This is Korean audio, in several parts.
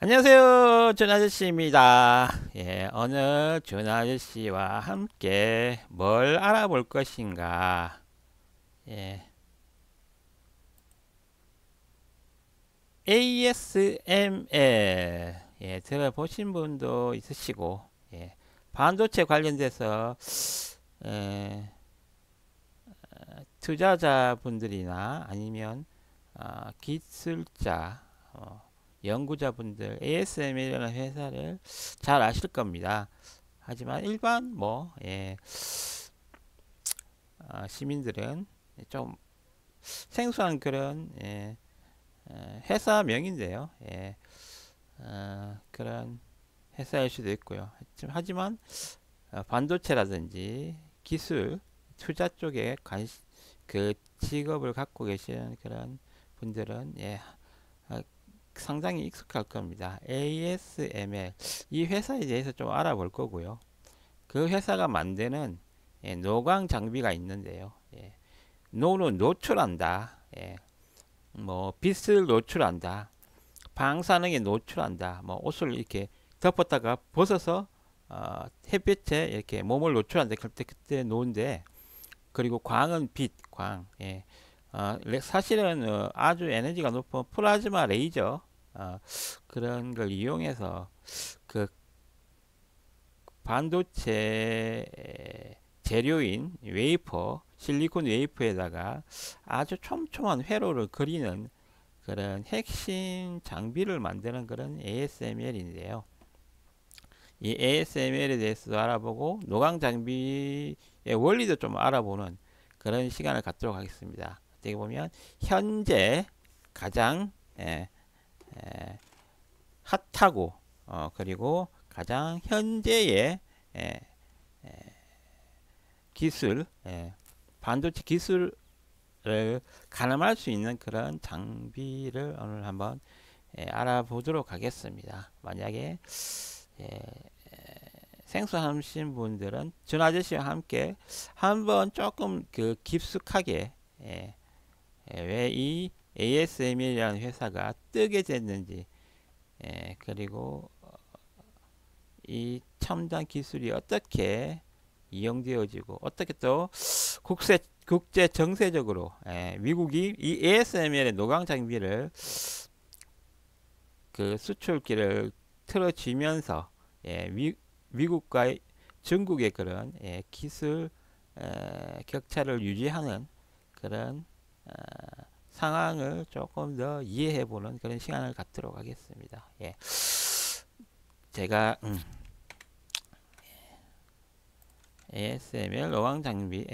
안녕하세요, 준 아저씨입니다. 예, 오늘 준 아저씨와 함께 뭘 알아볼 것인가? 예, ASML. 예, 들어보신 분도 있으시고, 예, 반도체 관련돼서 예, 투자자분들이나 아니면 기술자, 연구자분들 ASML이라는 회사를 잘 아실 겁니다. 하지만 일반 시민들은 좀 생소한 그런 회사명인데요. 그런 회사일 수도 있고요. 하지만 반도체라든지 기술 투자 쪽에 그 직업을 갖고 계시는 그런 분들은 어, 상당히 익숙할 겁니다. ASML 이 회사에 대해서 좀 알아볼 거고요. 그 회사가 만드는 노광 장비가 있는데요. 노는 노출한다. 뭐 빛을 노출한다. 방사능에 노출한다. 뭐 옷을 이렇게 덮었다가 벗어서 햇빛에 이렇게 몸을 노출한다. 그때 노인데 그리고 광은 빛, 광. 사실은 아주 에너지가 높은 플라즈마 레이저 그런 걸 이용해서 그 반도체 재료인 웨이퍼, 실리콘 웨이퍼에다가 아주 촘촘한 회로를 그리는 그런 핵심 장비를 만드는 그런 ASML인데요. 이 ASML에 대해서도 알아보고 노광 장비의 원리도 좀 알아보는 그런 시간을 갖도록 하겠습니다. 어떻게 보면 현재 가장 핫하고 그리고 가장 현재의 에, 기술, 반도체 기술을 가늠할 수 있는 그런 장비를 오늘 한번 알아보도록 하겠습니다. 만약에 예, 생소하신 분들은 전 아저씨와 함께 한번 조금 그 깊숙하게 왜 이 ASML이라는 회사가 뜨게 됐는지 그리고 이 첨단 기술이 어떻게 이용되어지고 어떻게 또 국제 정세적으로 미국이 이 ASML의 노광 장비를 그 수출기를 틀어쥐면서 미국과 중국의 그런 기술 격차를 유지하는 그런 상황을 조금 더 이해해보는 그런 시간을 갖도록 하겠습니다. 제가 ASML 노광 장비,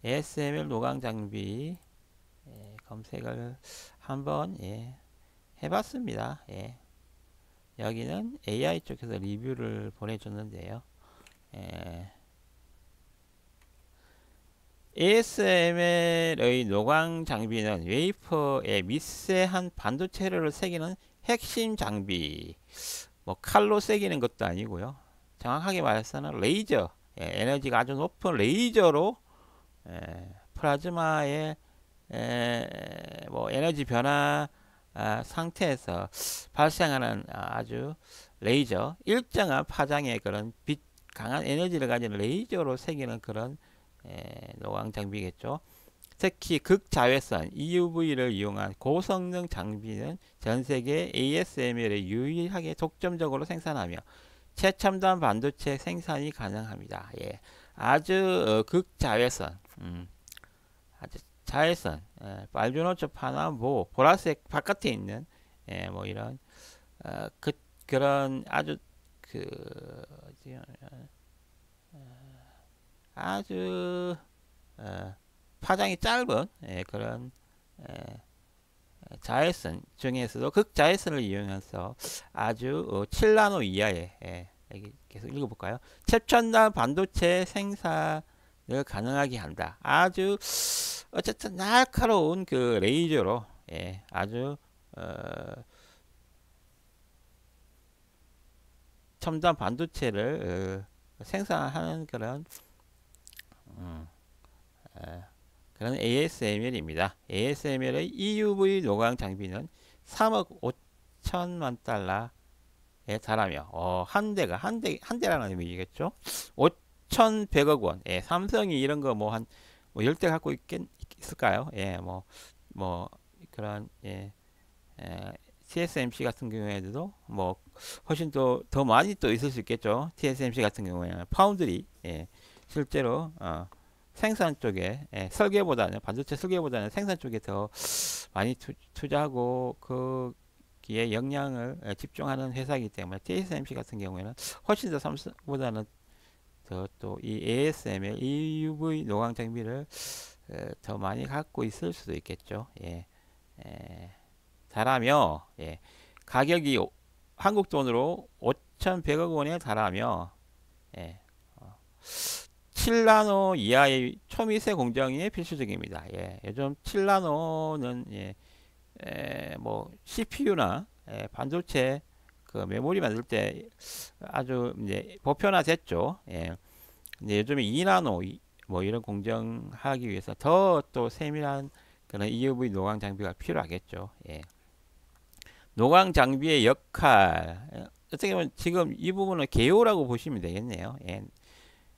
ASML 노광 장비 검색을 한번 해봤습니다. 여기는 AI 쪽에서 리뷰를 보내줬는데요. ASML의 노광 장비는 웨이퍼에 미세한 반도체를 새기는 핵심 장비. 뭐 칼로 새기는 것도 아니고요. 정확하게 말해서는 레이저, 에너지가 아주 높은 레이저로 플라즈마의 뭐 에너지 변화 상태에서 발생하는 아주 레이저, 일정한 파장의 그런 빛 강한 에너지를 가진 레이저로 새기는 그런 노광 장비겠죠. 특히 극자외선 EUV를 이용한 고성능 장비는 전 세계 ASML에 유일하게 독점적으로 생산하며 최첨단 반도체 생산이 가능합니다. 아주 극자외선, 아주 자외선, 빨주노초 파나보 보라색 바깥에 있는 뭐 이런 그런 그 아주 파장이 짧은 그런 자외선 중에서도 극자외선을 이용해서 아주 7나노 이하의 여기 계속 읽어볼까요? 최첨단 반도체 생산을 가능하게 한다. 아주 어쨌든 날카로운 그 레이저로 아주 첨단 반도체를 생산하는 그런 그런 ASML입니다. ASML의 EUV 노광 장비는 3억 5천만 달러 달하며 한 대라는 의미겠죠. 5,100억 원. 삼성이 이런 거 뭐 한 뭐 10대 갖고 있을까요? 뭐 그런 TSMC 같은 경우에도 뭐 훨씬 더 많이 또 있을 수 있겠죠. TSMC 같은 경우에는 파운드리 실제로 생산 쪽에 반도체 설계보다는 생산 쪽에 더 많이 투자하고 거기에 역량을 집중하는 회사이기 때문에 TSMC 같은 경우에는 훨씬 더 삼성보다는 또 이 ASML EUV 노광 장비를 더 많이 갖고 있을 수도 있겠죠. 달하며 가격이 한국 돈으로 5,100억 원에 달하며 7나노 이하의 초미세 공정이 필수적입니다. 요즘 7나노는 뭐 CPU나 반도체 그 메모리 만들 때 아주 이제 보편화됐죠. 근데 요즘에 2나노 뭐 이런 공정하기 위해서 더 또 세밀한 그런 EUV 노광 장비가 필요하겠죠. 노광 장비의 역할 어떻게 보면 지금 이 부분은 개요라고 보시면 되겠네요.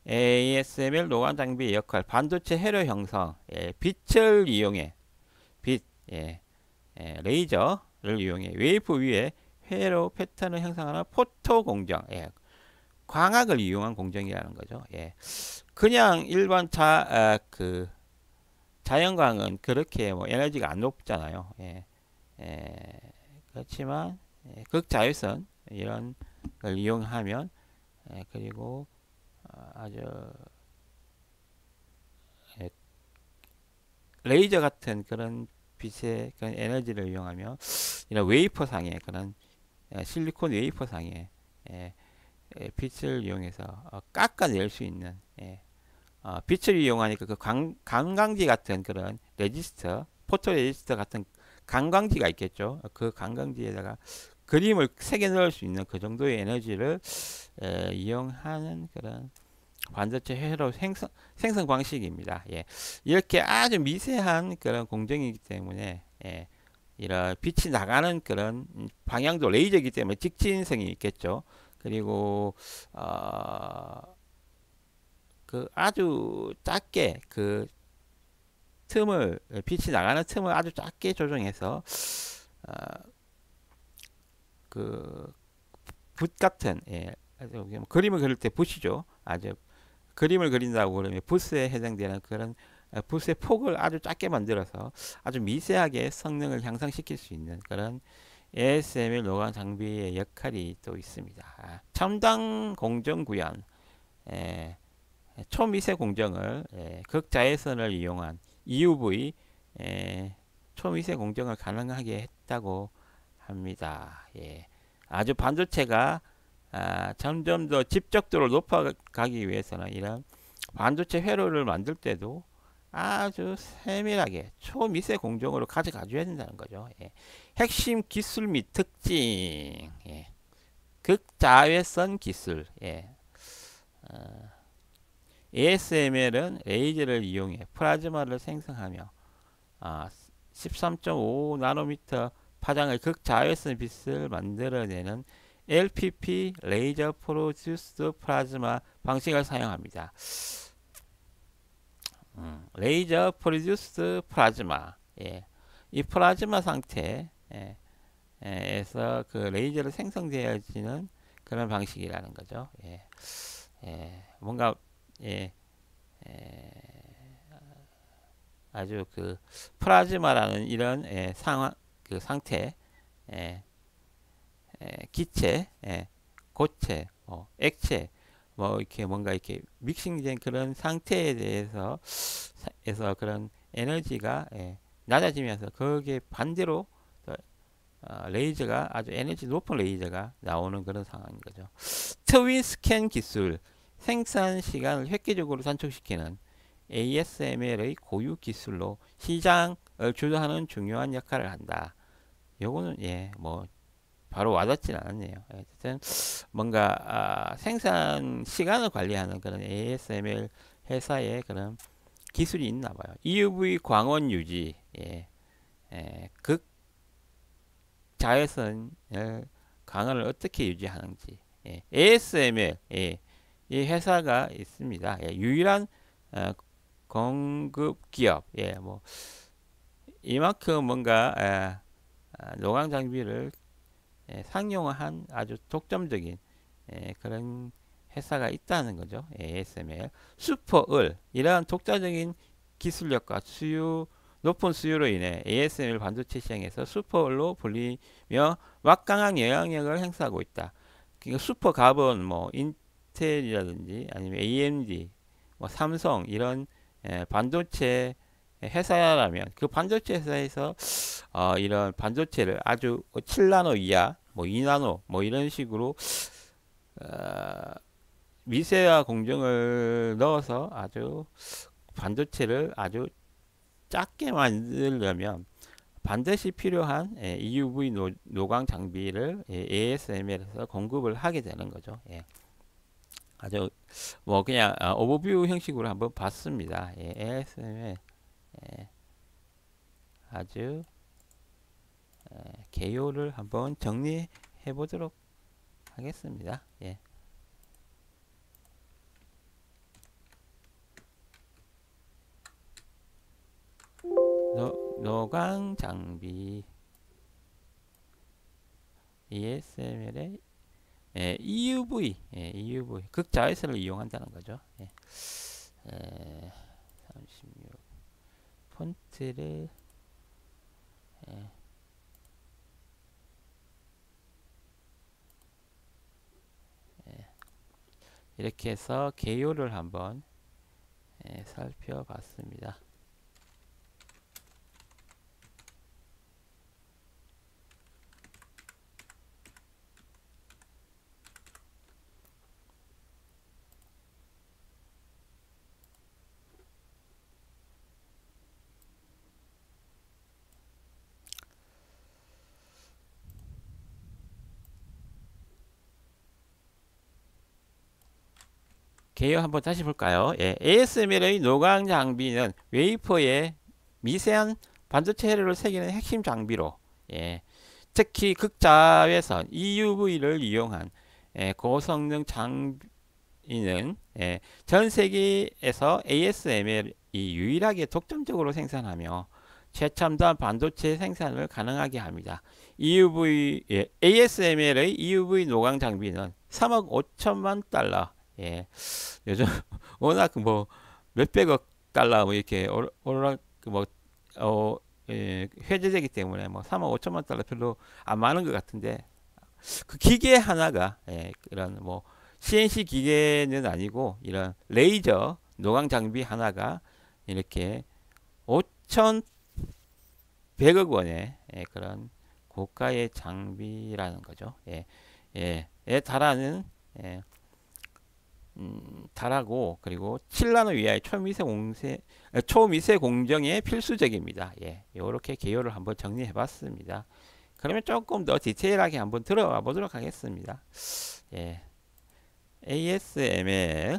ASML 노광 장비의 역할 반도체 회로 형성 빛을 이용해 레이저를 이용해 웨이프 위에 회로 패턴을 형성하는 포토 공정 광학을 이용한 공정이라는 거죠. 그냥 일반 자연광은 그렇게 뭐 에너지가 안 높잖아요. 그렇지만 극자외선 이런 걸 이용하면 그리고 아주 레이저 같은 그런 빛의 그런 에너지를 이용하면 이런 웨이퍼 상의 그런 실리콘 웨이퍼 상의 빛을 이용해서 깎아낼 수 있는 빛을 이용하니까 그 강광지 같은 그런 레지스터, 포토 레지스터 같은 강광지가 있겠죠. 그 강광지에다가 그림을 새겨 넣을 수 있는 그 정도의 에너지를 이용하는 그런 반도체 회로 생성 방식입니다. 이렇게 아주 미세한 그런 공정이기 때문에 이런 빛이 나가는 그런 방향도 레이저이기 때문에 직진성이 있겠죠. 그리고 그 아주 작게 그 틈을 빛이 나가는 틈을 아주 작게 조정해서 그 붓 같은 그림을 그릴 때 붓이죠. 아주 그림을 그린다고 그러면 붓에 해당되는 그런 붓의 폭을 아주 작게 만들어서 아주 미세하게 성능을 향상시킬 수 있는 그런 ASML 노광 장비의 역할이 또 있습니다. 첨단 공정 구현, 초미세 공정을 극자외선을 이용한 EUV 초미세 공정을 가능하게 했다고 합니다. 아주 반도체가 점점 더 집적도를 높아가기 위해서는 이런 반도체 회로를 만들 때도 아주 세밀하게 초미세 공정으로 가져가줘야 된다는 거죠. 핵심 기술 및 특징, 극자외선 기술. ASML은 레이저를 이용해 플라즈마를 생성하며 13.5 나노미터 파장의 극자외선 빛을 만들어내는 LPP 레이저 프로듀스드 플라즈마 방식을 사용합니다. 레이저 프로듀스드 플라즈마 이 플라즈마 상태에서 그 레이저를 생성되어지는 그런 방식이라는 거죠. 뭔가 아주 그 플라즈마라는 이런 그 상태 기체, 고체, 액체, 뭐 이렇게 뭔가 이렇게 믹싱된 그런 상태에 대해서 그런 에너지가 낮아지면서 거기에 반대로 레이저가 아주 에너지 높은 레이저가 나오는 그런 상황인 거죠. 트윈 스캔 기술, 생산 시간을 획기적으로 단축시키는 ASML의 고유 기술로 시장을 주도하는 중요한 역할을 한다. 요거는 뭐 바로 와닿진 않았네요. 어쨌든 뭔가 생산 시간을 관리하는 그런 ASML 회사의 그런 기술이 있나 봐요. EUV 광원 유지, 극 자외선을 강화를 어떻게 유지하는지. ASML 이 회사가 있습니다. 유일한 어, 공급 기업. 뭐 이만큼 뭔가 노광 장비를 상용화한 아주 독점적인 그런 회사가 있다는 거죠. ASML. 슈퍼을 이러한 독자적인 기술력과 높은 수요로 인해 ASML 반도체 시장에서 슈퍼을로 불리며 막강한 영향력을 행사하고 있다. 그러니까 슈퍼갑은 뭐 인텔이라든지 아니면 AMD, 뭐 삼성 이런 반도체 회사라면 그 반도체 회사에서 이런 반도체를 아주 7나노 이하, 뭐 2나노 뭐 이런 식으로 미세화 공정을 넣어서 아주 반도체를 아주 작게 만들려면 반드시 필요한 EUV 노광 장비를 ASML에서 공급을 하게 되는 거죠. 아주 뭐 그냥 오버뷰 형식으로 한번 봤습니다. ASML 아주 개요를 한번 정리해 보도록 하겠습니다. 노광 장비 ASML의 EUV 극자외선을 이용한다는 거죠. 36 폰트를 이렇게 해서 개요를 한번 살펴봤습니다. 개요 한번 다시 볼까요? ASML의 노광 장비는 웨이퍼에 미세한 반도체 회로를 새기는 핵심 장비로 특히 극자외선 EUV를 이용한 고성능 장비는 전 세계에서 ASML이 유일하게 독점적으로 생산하며 최첨단 반도체 생산을 가능하게 합니다. ASML의 EUV 노광 장비는 3억 5천만 달러 요즘 워낙 뭐 몇백억 달러 뭐 이렇게 오르락 뭐 회제되기 때문에 뭐 3억 5천만 달러 별로 안 많은 것 같은데 그 기계 하나가 이런 뭐 CNC 기계는 아니고 이런 레이저 노광 장비 하나가 이렇게 5,100억 원의 그런 고가의 장비라는 거죠. 달하는 달하고 그리고 7나노 이하의 초미세 공정에 필수적입니다. 이렇게 개요를 한번 정리해 봤습니다. 그러면 조금 더 디테일하게 한번 들어가 보도록 하겠습니다. ASML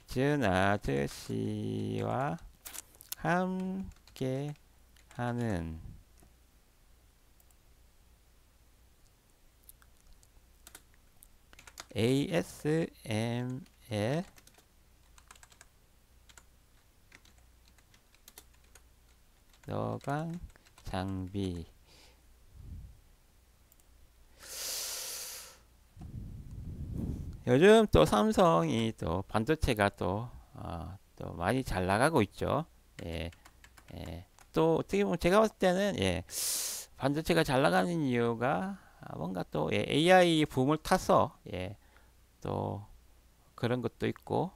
준 아저씨와 함께 하는 ASML 노광 장비 요즘 또 삼성이 또 반도체가 또 많이 잘 나가고 있죠. 또 어떻게 보면 제가 봤을 때는 반도체가 잘 나가는 이유가 뭔가 또 AI 붐을 타서 또 그런 것도 있고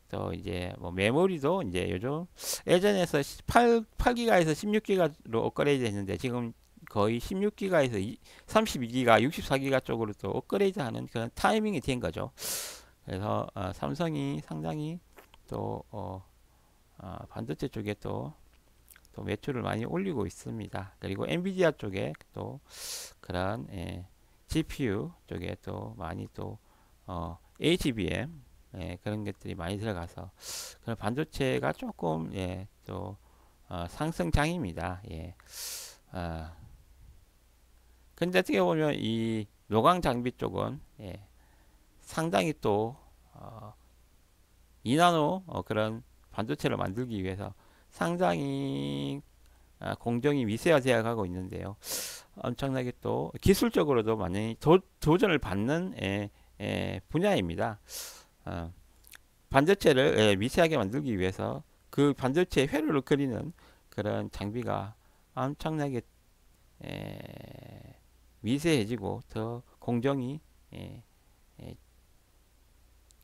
또 이제 뭐 메모리도 이제 요즘 예전에서 8기가에서 16기가로 업그레이드 했는데 지금 거의 16기가에서 32기가, 64기가 쪽으로 또 업그레이드 하는 그런 타이밍이 된 거죠. 그래서 삼성이 상당히 또 반도체 쪽에 또 매출을 많이 올리고 있습니다. 그리고 엔비디아 쪽에 또 그런 GPU 쪽에 또 많이 또 HBM 그런 것들이 많이 들어가서 그런 반도체가 조금 또 상승장입니다. 예. 근데 어떻게 보면 이 노광 장비 쪽은 예, 상당히 또 이나노 그런 반도체를 만들기 위해서 상당히 공정이 미세화되어 가고 있는데요. 엄청나게 또 기술적으로도 많이 도전을 받는 분야입니다. 어, 반도체를 미세하게 만들기 위해서 그 반도체의 회로를 그리는 그런 장비가 엄청나게 미세해지고 더 공정이 예, 예,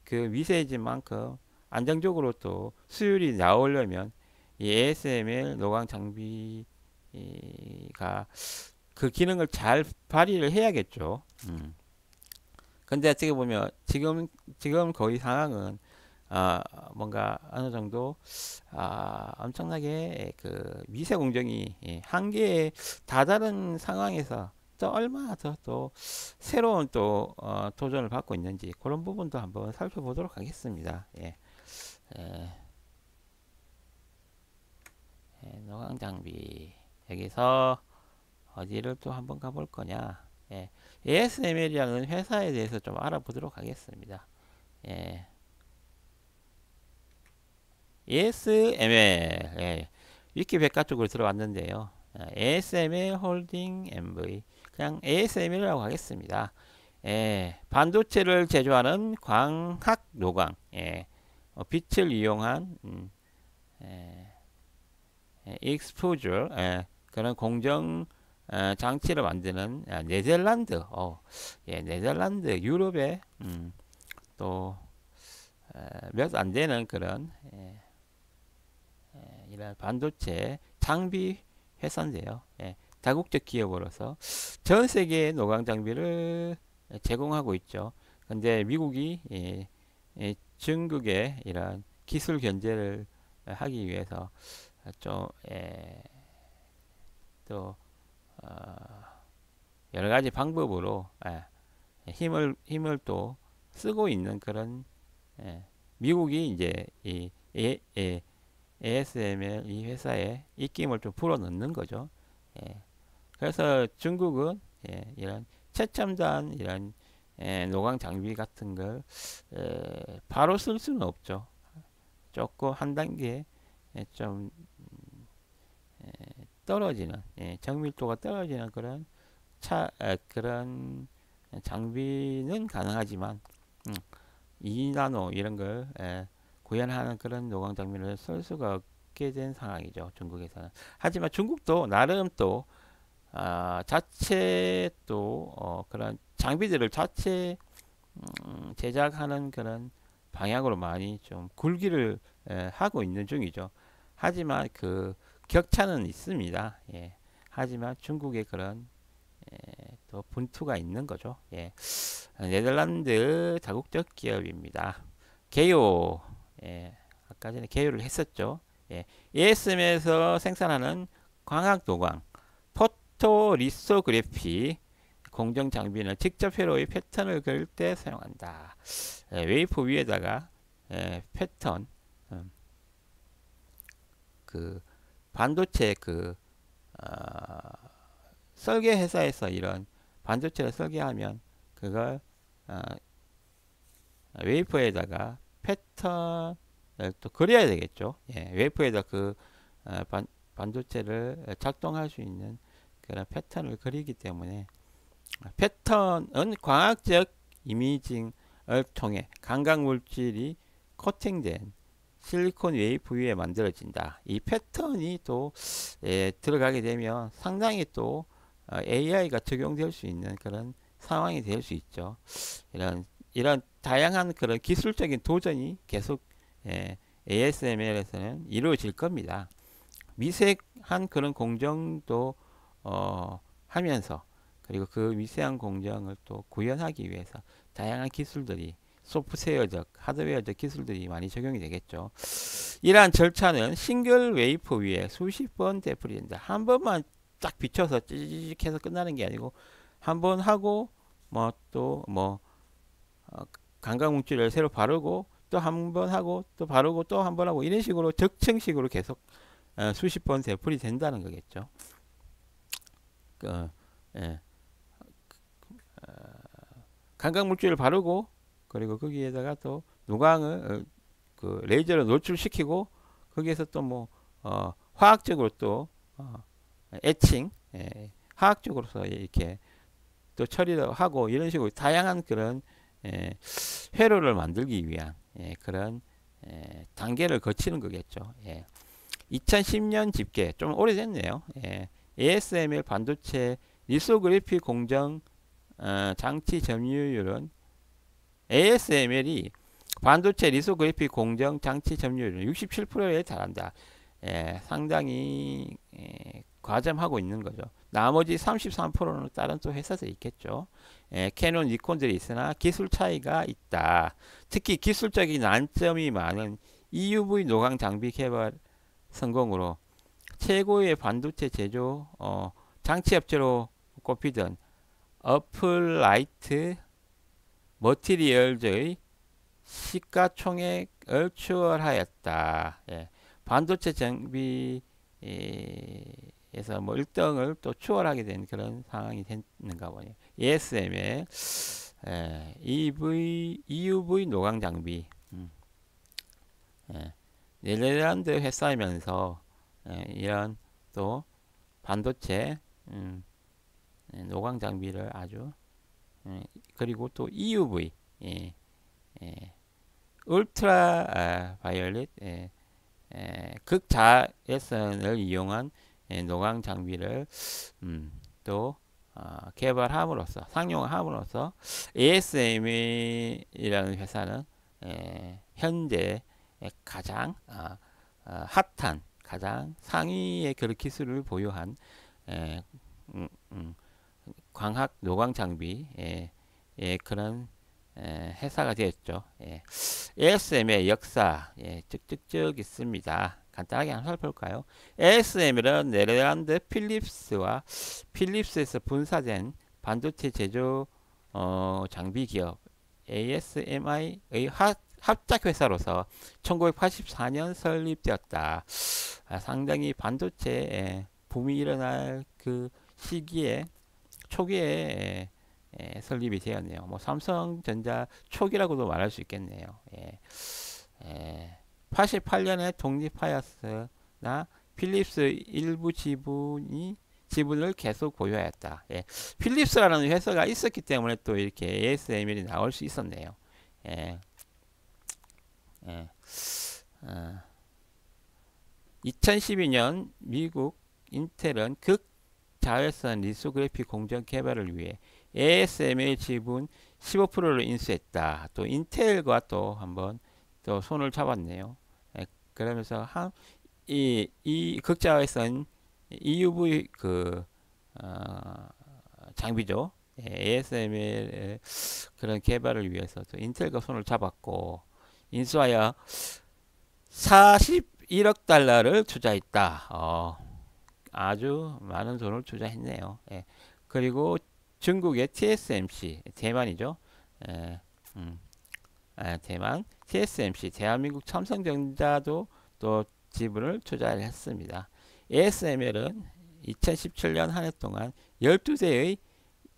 그 미세해진 만큼 안정적으로 또 수율이 나오려면 이 ASML 노광 장비가 그 기능을 잘 발휘를 해야겠죠. 근데 어떻게 보면 지금 거의 상황은 뭔가 어느 정도 엄청나게 그 미세 공정이 한계에 다다른 상황에서 또 얼마나 더 또 새로운 또 도전을 받고 있는지 그런 부분도 한번 살펴보도록 하겠습니다. 예, 노광 장비 여기서 어디를 또 한번 가볼 거냐? ASML이라는 회사에 대해서 좀 알아보도록 하겠습니다. 예. ASML 위키백과 쪽으로 들어왔는데요. ASML 홀딩 MV 그냥 ASML이라고 하겠습니다. 반도체를 제조하는 광학 노광 빛을 이용한 익스포저 그런 공정 장치를 만드는 네덜란드 네덜란드 유럽의 또 몇 안 되는 그런 이런 반도체 장비 회사인데요. 다국적 기업으로서 전 세계의 노광 장비를 제공하고 있죠. 근데 미국이 중국의 이런 기술 견제를 하기 위해서 좀 또 여러 가지 방법으로 힘을 또 쓰고 있는 그런 미국이 이제 이 ASML 이 회사에 입김을 좀 불어넣는 거죠. 그래서 중국은 이런 최첨단 이런 노광 장비 같은 걸 바로 쓸 수는 없죠. 조금 한 단계 좀 떨어지는 정밀도가 떨어지는 그런 그런 장비는 가능하지만 2나노 이런 걸 구현하는 그런 노광 장비를 쓸 수가 없게 된 상황이죠. 중국에서는. 하지만 중국도 나름 또 자체 또 그런 장비들을 자체 제작하는 그런 방향으로 많이 좀 굴기를 하고 있는 중이죠. 하지만 그 격차는 있습니다. 하지만 중국의 그런 또 분투가 있는 거죠. 네덜란드 다국적 기업입니다. 개요 아까 전에 개요를 했었죠. ASM에서 생산하는 광학 노광 포토 리소그래피 공정 장비는 직접 회로의 패턴을 그릴 때 사용한다. 웨이프 위에다가 패턴 그 반도체 그 설계 회사에서 이런 반도체를 설계하면 그걸 웨이퍼에다가 패턴을 또 그려야 되겠죠. 웨이퍼에다 그 반도체를 작동할 수 있는 그런 패턴을 그리기 때문에 패턴은 광학적 이미징을 통해 감각 물질이 코팅된 실리콘 웨이프 위에 만들어진다. 이 패턴이 또 들어가게 되면 상당히 또 AI가 적용될 수 있는 그런 상황이 될 수 있죠. 이런 다양한 그런 기술적인 도전이 계속 ASML에서는 이루어질 겁니다. 미세한 그런 공정도 하면서 그리고 그 미세한 공정을 또 구현하기 위해서 다양한 기술들이 소프트웨어적, 하드웨어적 기술들이 많이 적용이 되겠죠. 이러한 절차는 싱글 웨이퍼 위에 수십 번 되풀이된다. 한 번만 딱 비춰서 찌직 해서 끝나는 게 아니고 한 번 하고 뭐 또 뭐 감각 물질을 새로 바르고 또 한 번 하고 또 바르고 또 한 번 하고 이런 식으로 적층식으로 계속 수십 번 되풀이 된다는 거겠죠. 그, 예. 감각 물질을 바르고 그리고 거기에다가 또 노광을 그 레이저로 노출시키고 거기에서 또 뭐 화학적으로 또 에칭 화학적으로서 이렇게 또 처리를 하고 이런 식으로 다양한 그런 회로를 만들기 위한 그런 단계를 거치는 거겠죠. 2010년 집계 좀 오래됐네요. ASML 반도체 리소그래피 공정 장치 점유율은 ASML이 반도체 리소그래피 공정 장치 점유율은 67%에 달한다. 상당히 과점하고 있는 거죠. 나머지 33%는 다른 또 회사도 있겠죠. 캐논, 니콘들이 있으나 기술 차이가 있다. 특히 기술적인 난점이 많은 EUV 노광 장비 개발 성공으로 최고의 반도체 제조 장치 업체로 꼽히던 어플라이트 머티리얼즈의 시가총액을 추월하였다. 반도체 장비에서 뭐 1등을 또 추월하게 된 그런 상황이 됐는가 보네요. ASM의 EUV 노광 장비 네덜란드 회사이면서 이런 또 반도체 노광 장비를 아주 그리고 또 EUV 울트라 바이올릿 극자외선을 이용한 노광 장비를 또 개발함으로써 상용함으로써 ASM이라는 회사는 현재 가장 핫한 가장 상위의 그런 기술을 보유한 광학 노광 장비 그런 회사가 되었죠. ASM의 역사 쭉쭉쭉 있습니다. 간단하게 한번 살펴볼까요? ASM은 네덜란드 필립스에서 분사된 반도체 제조 장비 기업 ASMI의 합작 회사로서 1984년 설립되었다. 상당히 반도체 붐이 일어날 그 시기에 초기에 설립이 되었네요. 뭐 삼성전자 초기라고도 말할 수 있겠네요. 88년에 독립하였으나 필립스 일부 지분을 계속 보유하였다. 필립스라는 회사가 있었기 때문에 또 이렇게 ASML이 나올 수 있었네요. 2012년 미국 인텔은 극자외선 리소그래피 공정 개발을 위해 ASML 지분 15%를 인수했다. 또 인텔과 또 한번 또 손을 잡았네요. 그러면서 이 극자외선 EUV 장비죠. ASML 그런 개발을 위해서 또 인텔과 손을 잡았고 인수하여 41억 달러를 투자했다. 아주 많은 돈을 투자했네요. 그리고 중국의 TSMC 대만이죠. 대만 TSMC 대한민국 삼성전자도 또 지분을 투자를 했습니다. ASML은 2017년 한 해 동안 12대의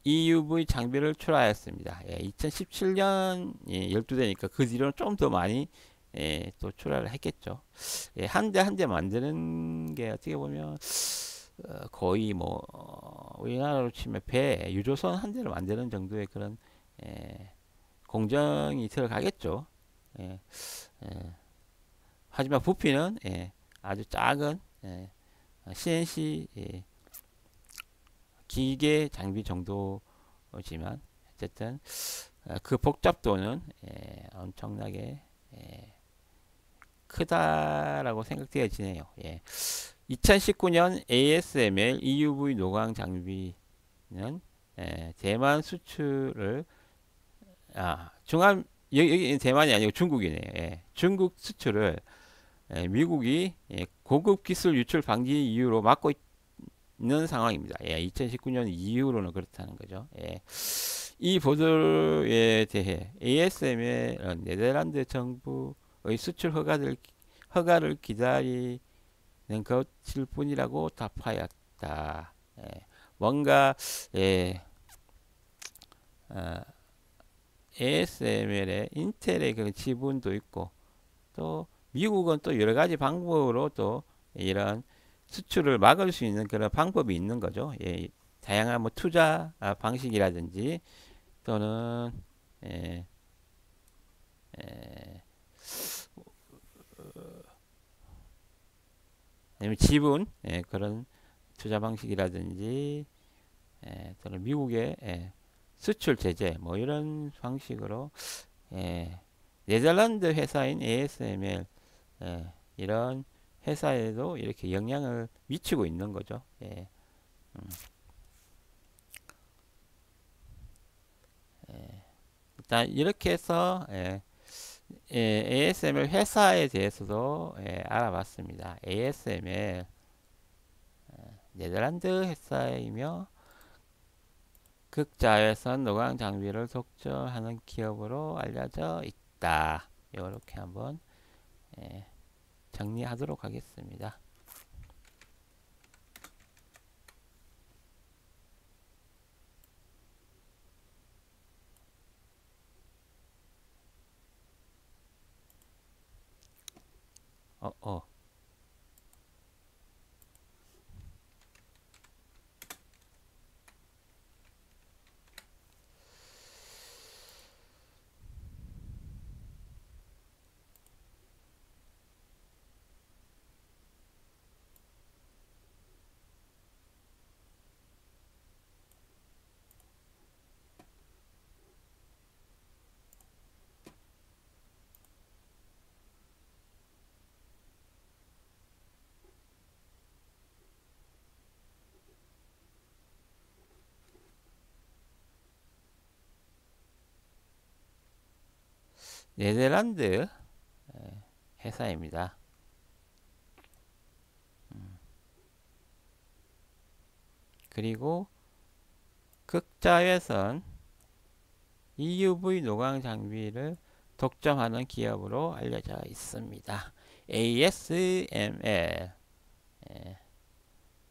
EUV 장비를 출하하였습니다. 2017년 12대니까 그 뒤로는 좀 더 많이 또 출하를 했겠죠. 한 대 한 대 만드는 게 어떻게 보면 거의 뭐 우리나라로 치면 배 유조선 한 대를 만드는 정도의 그런 공정이 들어가겠죠. 하지만 부피는 아주 작은 CNC 기계 장비 정도지만 어쨌든 그 복잡도는 엄청나게 크다라고 생각되어지네요. 2019년 ASML EUV 노광 장비는 대만 수출을 여기 대만이 아니고 중국이네요. 중국 수출을 미국이 고급 기술 유출 방지 이유로 막고 있는 상황입니다. 2019년 이후로는 그렇다는 거죠. 이 보도에 대해 ASM의 네덜란드 정부의 수출 허가를 기다리는 것일 뿐이라고 답하였다. 예, 뭔가 예, ASML의 인텔의 그런 지분도 있고 또 미국은 또 여러 가지 방법으로 또 이런 수출을 막을 수 있는 그런 방법이 있는 거죠. 예, 다양한 뭐 투자 방식이라든지 또는 예, 예, 아니면 지분 예, 그런 투자 방식이라든지 또는 미국의 수출 제재 뭐 이런 방식으로 예, 네덜란드 회사인 ASML 이런 회사에도 이렇게 영향을 미치고 있는 거죠. 예, 음, 일단 이렇게 해서 ASML 회사에 대해서도 알아봤습니다. ASML 네덜란드 회사이며 극자외선 노광 장비를 독점하는 기업으로 알려져 있다. 이렇게 한번 예, 정리하도록 하겠습니다. 어, 어. 네덜란드 회사입니다. 그리고 극자외선 EUV 노광 장비를 독점하는 기업으로 알려져 있습니다. ASML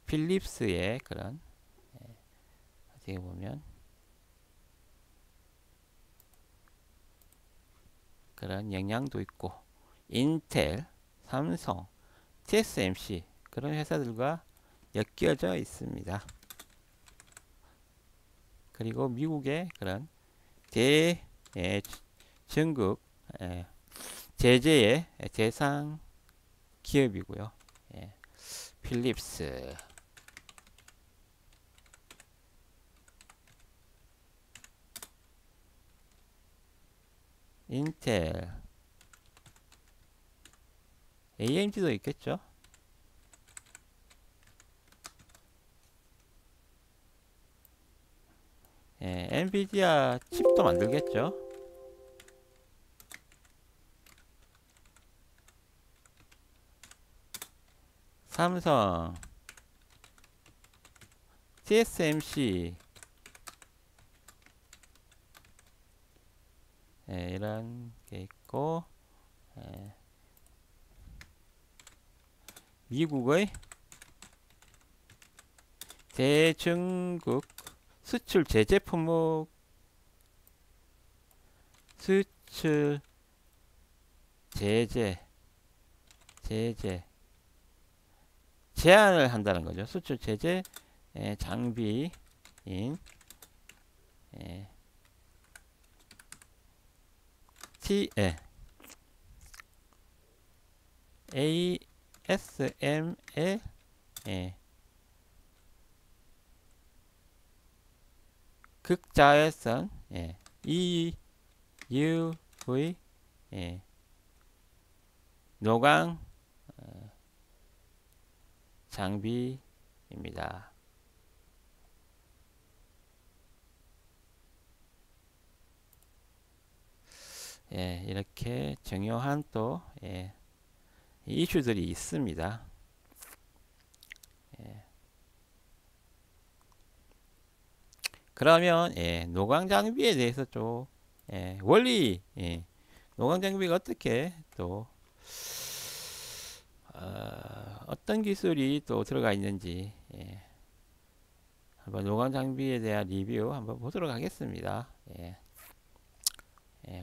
필립스의 그런 어떻게 보면 그런 영향도 있고 인텔, 삼성, TSMC 그런 회사들과 엮여져 있습니다. 그리고 미국의 그런 전국 제재의 대상 기업이고요. 필립스, 인텔, AMD도 있겠죠. 엔비디아 칩도 만들겠죠. 삼성, TSMC 이런 게 있고 미국의 대중국 수출 제재 품목 수출 제재 제한을 한다는 거죠. 수출 제재 장비인 ASML 극자외선 EUV 노광 장비입니다. 이렇게 중요한 또 이슈들이 있습니다. 그러면 노광 장비에 대해서 좀 원리 노광 장비가 어떻게 또 어떤 기술이 또 들어가 있는지 한번 노광 장비에 대한 리뷰 한번 보도록 하겠습니다.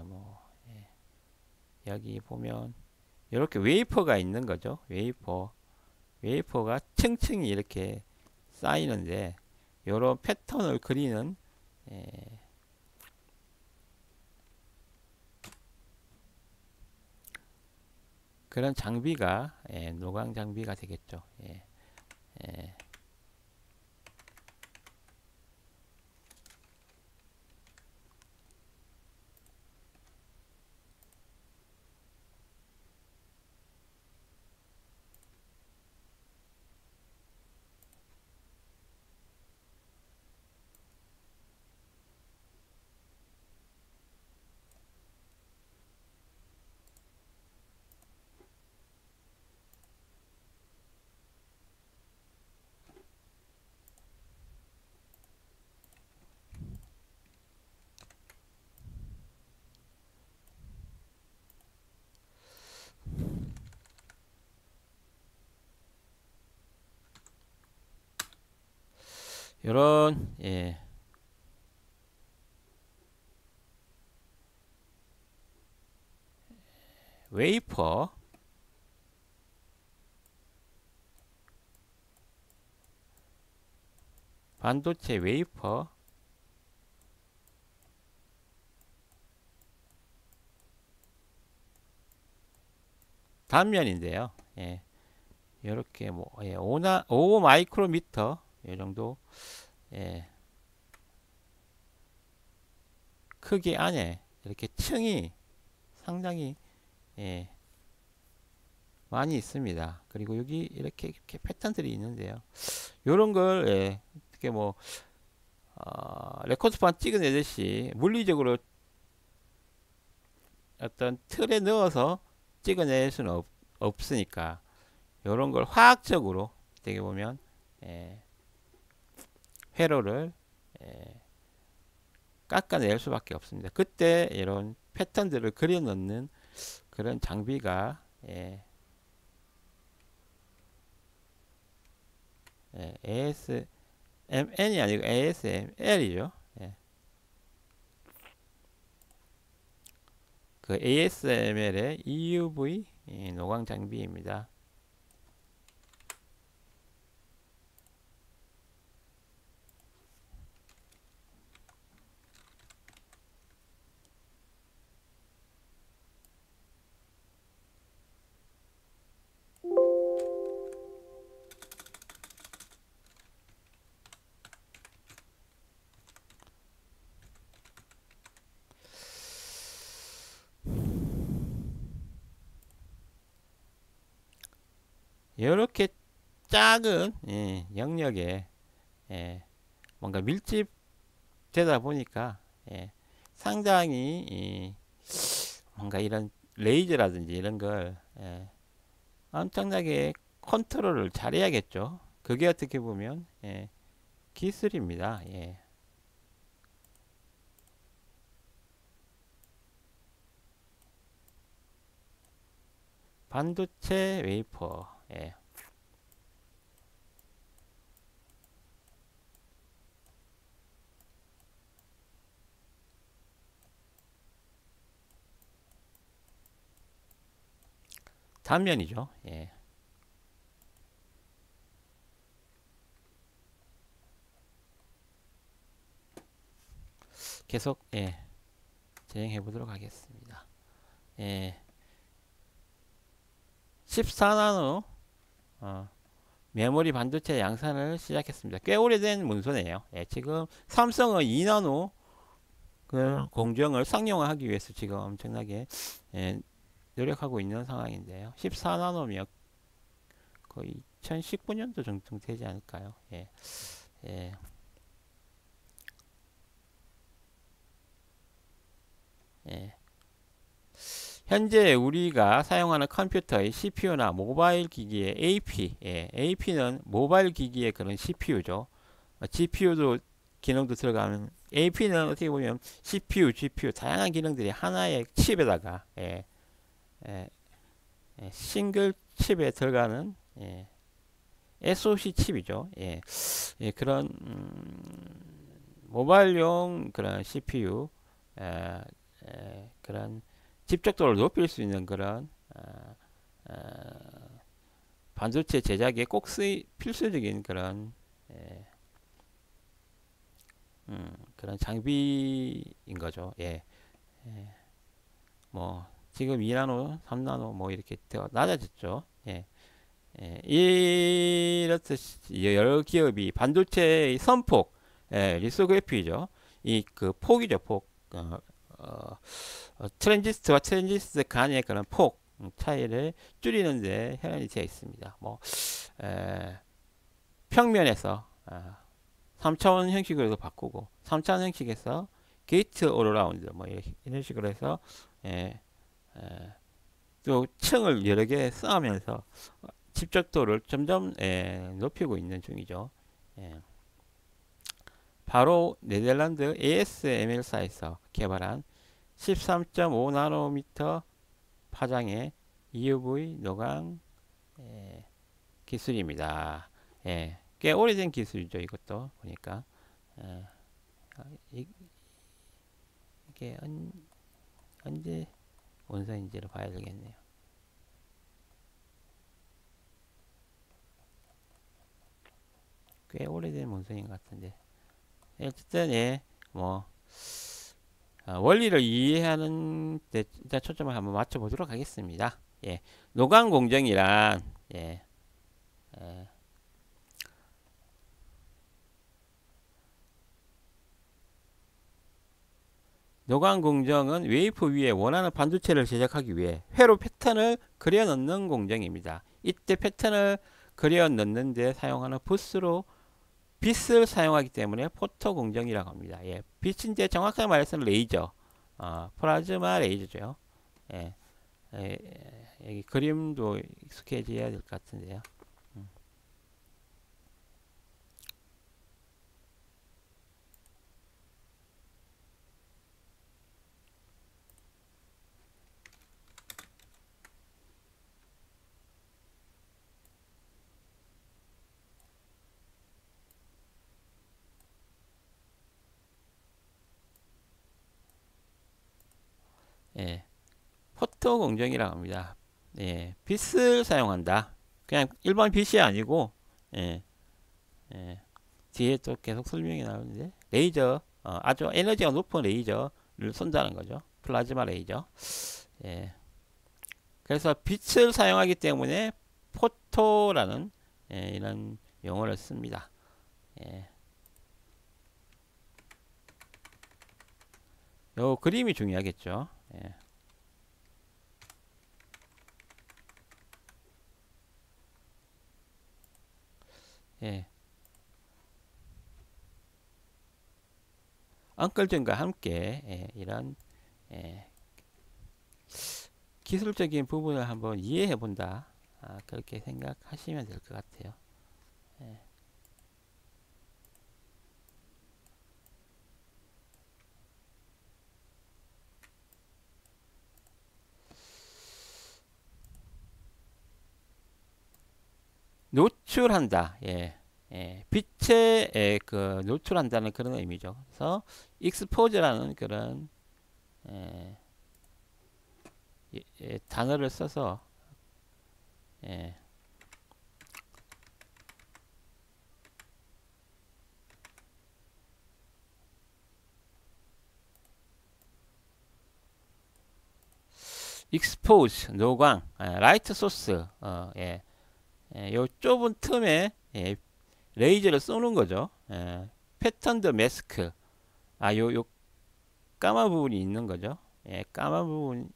뭐 여기 보면 이렇게 웨이퍼가 있는 거죠. 웨이퍼가 층층이 이렇게 쌓이는데 이런 패턴을 그리는 그런 장비가 노광 장비가 되겠죠. 예. 요런 웨이퍼 반도체 웨이퍼 단면인데요. 이렇게 뭐 5 마이크로미터 이 정도 크기 안에 이렇게 층이 상당히 많이 있습니다. 그리고 여기 이렇게 패턴들이 있는데요. 이런 걸 어떻게 뭐 레코드판 찍어내듯이 물리적으로 어떤 틀에 넣어서 찍어낼 수는 없으니까 이런 걸 화학적으로 어떻게 보면 회로를 깎아낼 수밖에 없습니다. 그때 이런 패턴들을 그려 넣는 그런 장비가 ASMN이 아니고 ASML이죠. 그 ASML의 EUV 노광 장비입니다. 이렇게 작은 영역에 뭔가 밀집되다 보니까 상당히 뭔가 이런 레이저라든지 이런 걸 엄청나게 컨트롤을 잘해야겠죠. 그게 어떻게 보면 기술입니다. 반도체 웨이퍼 단면이죠. 계속 진행해 보도록 하겠습니다. 14나노 메모리 반도체 양산을 시작했습니다. 꽤 오래된 문서네요. 지금 삼성은 2나노 그 공정을 상용화하기 위해서 지금 엄청나게 노력하고 있는 상황인데요. 14나노면 거의 2019년도 정도 되지 않을까요? 현재 우리가 사용하는 컴퓨터의 CPU나 모바일 기기의 AP는 모바일 기기의 그런 CPU죠. GPU도 기능도 들어가는 AP는 어떻게 보면 CPU, GPU 다양한 기능들이 하나의 칩에다가 싱글 칩에 들어가는 SoC 칩이죠. 예, 예 그런 모바일용 그런 CPU 그런 집적도를 높일 수 있는 그런 반도체 제작에 꼭 필수적인 그런 예, 그런 장비인 거죠. 예, 예, 뭐 지금 2나노, 3나노 뭐 이렇게 더 낮아졌죠. 예, 예, 이렇듯이 여러 기업이 반도체의 선폭, 리소그래피죠. 이 그 폭이죠, 폭. 어, 트랜지스터와 트랜지스터 간의 그런 폭 차이를 줄이는데 현안이 되어 있습니다. 뭐 평면에서 3차원 형식으로 바꾸고 3차원 형식에서 게이트 올라운드 뭐 이런 식으로 해서 예, 또 층을 여러 개 쌓으면서 집적도를 점점 높이고 있는 중이죠. 예. 바로 네덜란드 ASML사에서 개발한 13.5나노미터 파장의 EUV 노광 기술입니다. 예, 꽤 오래된 기술이죠. 이것도 보니까 예, 이게 언제 원산인지를 봐야 되겠네요. 꽤 오래된 원성인 것 같은데 어쨌든 예, 뭐 원리를 이해하는 데 일단 초점을 한번 맞춰보도록 하겠습니다. 예, 노광 공정이란 예, 예, 노광 공정은 웨이프 위에 원하는 반도체를 제작하기 위해 회로 패턴을 그려 넣는 공정입니다. 이때 패턴을 그려 넣는 데 사용하는 빛을 사용하기 때문에 포토 공정이라고 합니다. 예, 빛인데 정확하게 말해서는 레이저, 플라즈마 레이저죠. 예, 여기 그림도 익숙해져야 될 것 같은데요. 예, 포토 공정이라고 합니다. 예, 빛을 사용한다. 그냥 일반 빛이 아니고, 예, 예, 뒤에 또 계속 설명이 나오는데, 레이저, 아주 에너지가 높은 레이저를 쏜다는 거죠. 플라즈마 레이저. 예, 그래서 빛을 사용하기 때문에 포토라는 이런 용어를 씁니다. 예, 요 그림이 중요하겠죠. 예, 예. 엉클전과 함께 이런 예, 기술적인 부분을 한번 이해해 본다. 그렇게 생각하시면 될 것 같아요. 예. 노출한다. 예. 예. 빛에 그 노출한다는 그런 의미죠. 그래서 익스포저라는 그런 예, 단어를 써서 예, 익스포즈 노광 라이트 소스 예, 요 좁은 틈에 레이저를 쏘는 거죠. 패턴드 매스크 요 까만 부분이 있는 거죠. 까만 부분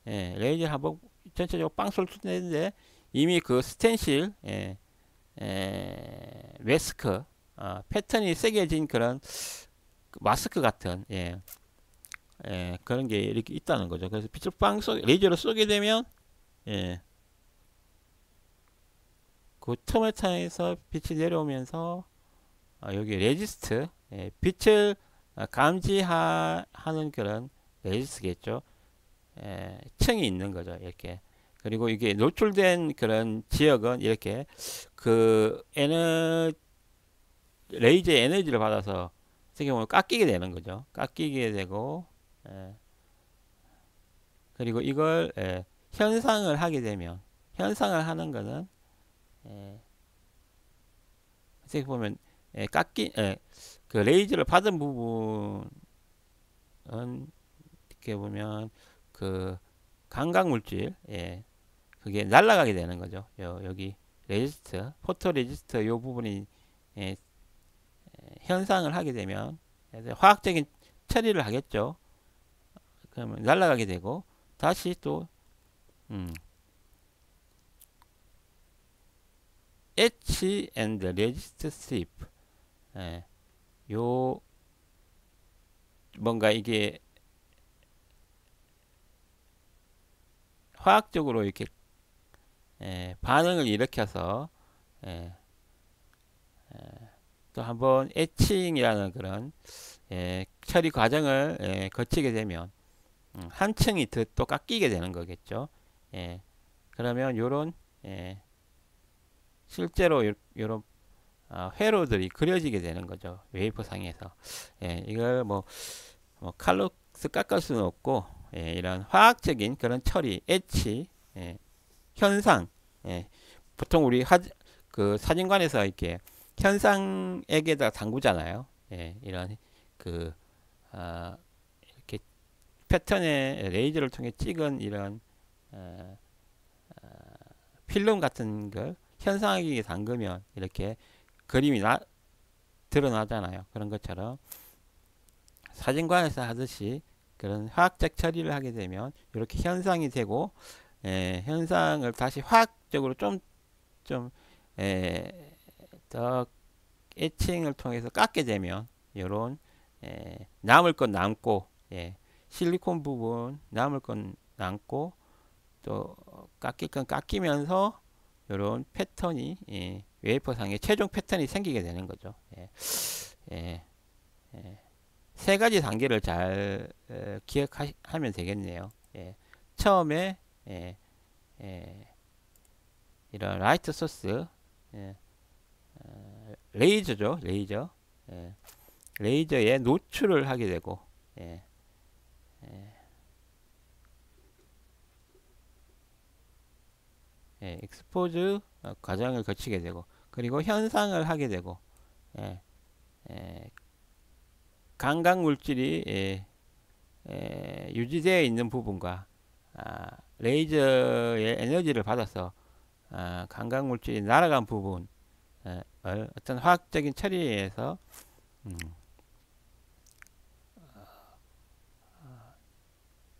레이저 한번 전체적으로 빵 쏠수있는데 이미 그 스텐실 매스크 패턴이 새겨진 그런 마스크 같은 그런 게 이렇게 있다는 거죠. 그래서 빛을 레이저를 쏘게 되면 그 틈을 통해서 빛이 내려오면서 여기 레지스트 빛을 감지하는 그런 레지스트겠죠. 층이 있는 거죠. 이렇게 그리고 이게 노출된 그런 지역은 이렇게 그 레이저의 에너지를 받아서 어떻게 보면 깎이게 되는 거죠. 깎이게 되고, 예. 그리고 이걸 현상을 하게 되면, 현상을 하는 거는 예, 어떻게 보면 그 레이저를 받은 부분은 이렇게 보면 그 감각 물질, 그게 날아가게 되는 거죠. 여기 레지스터, 포토 레지스터 요 부분이 예, 현상을 하게 되면 화학적인 처리를 하겠죠. 그러면 날아가게 되고 다시 또 음, etch and resist strip, 요 뭔가 이게 화학적으로 이렇게 반응을 일으켜서 예, 또 한번 에칭이라는 그런 처리 과정을 거치게 되면 한 층이 더 또 깎이게 되는 거겠죠. 그러면 요런 실제로 요런 회로들이 그려지게 되는 거죠. 웨이퍼 상에서. 이걸 칼로 깎을 수는 없고 이런 화학적인 그런 처리, 엣치, 현상, 보통 우리 그 사진관에서 이렇게 현상액에다 담그잖아요. 이런 그 이렇게 패턴의 레이저를 통해 찍은 이런 필름 같은 걸 현상액에 담그면 이렇게 그림이 드러나잖아요. 그런 것처럼 사진관에서 하듯이 그런 화학적 처리를 하게 되면 이렇게 현상이 되고 현상을 다시 화학적으로 좀 더 에칭을 통해서 깎게 되면 이런 남을 건 남고 실리콘 부분 남을 건 남고 또 깎일 건 깎이면서 이런 패턴이 웨이퍼상에 최종 패턴이 생기게 되는 거죠. 예, 세 가지 단계를 잘 기억하면 되겠네요. 처음에 이런 라이트 소스, 레이저죠, 레이저. 레이저에 노출을 하게 되고, 익스포즈 과정을 거치게 되고, 그리고 현상을 하게 되고, 감각 물질이 유지되어 있는 부분과 레이저의 에너지를 받아서 감각 물질이 날아간 부분, 어떤 화학적인 처리에서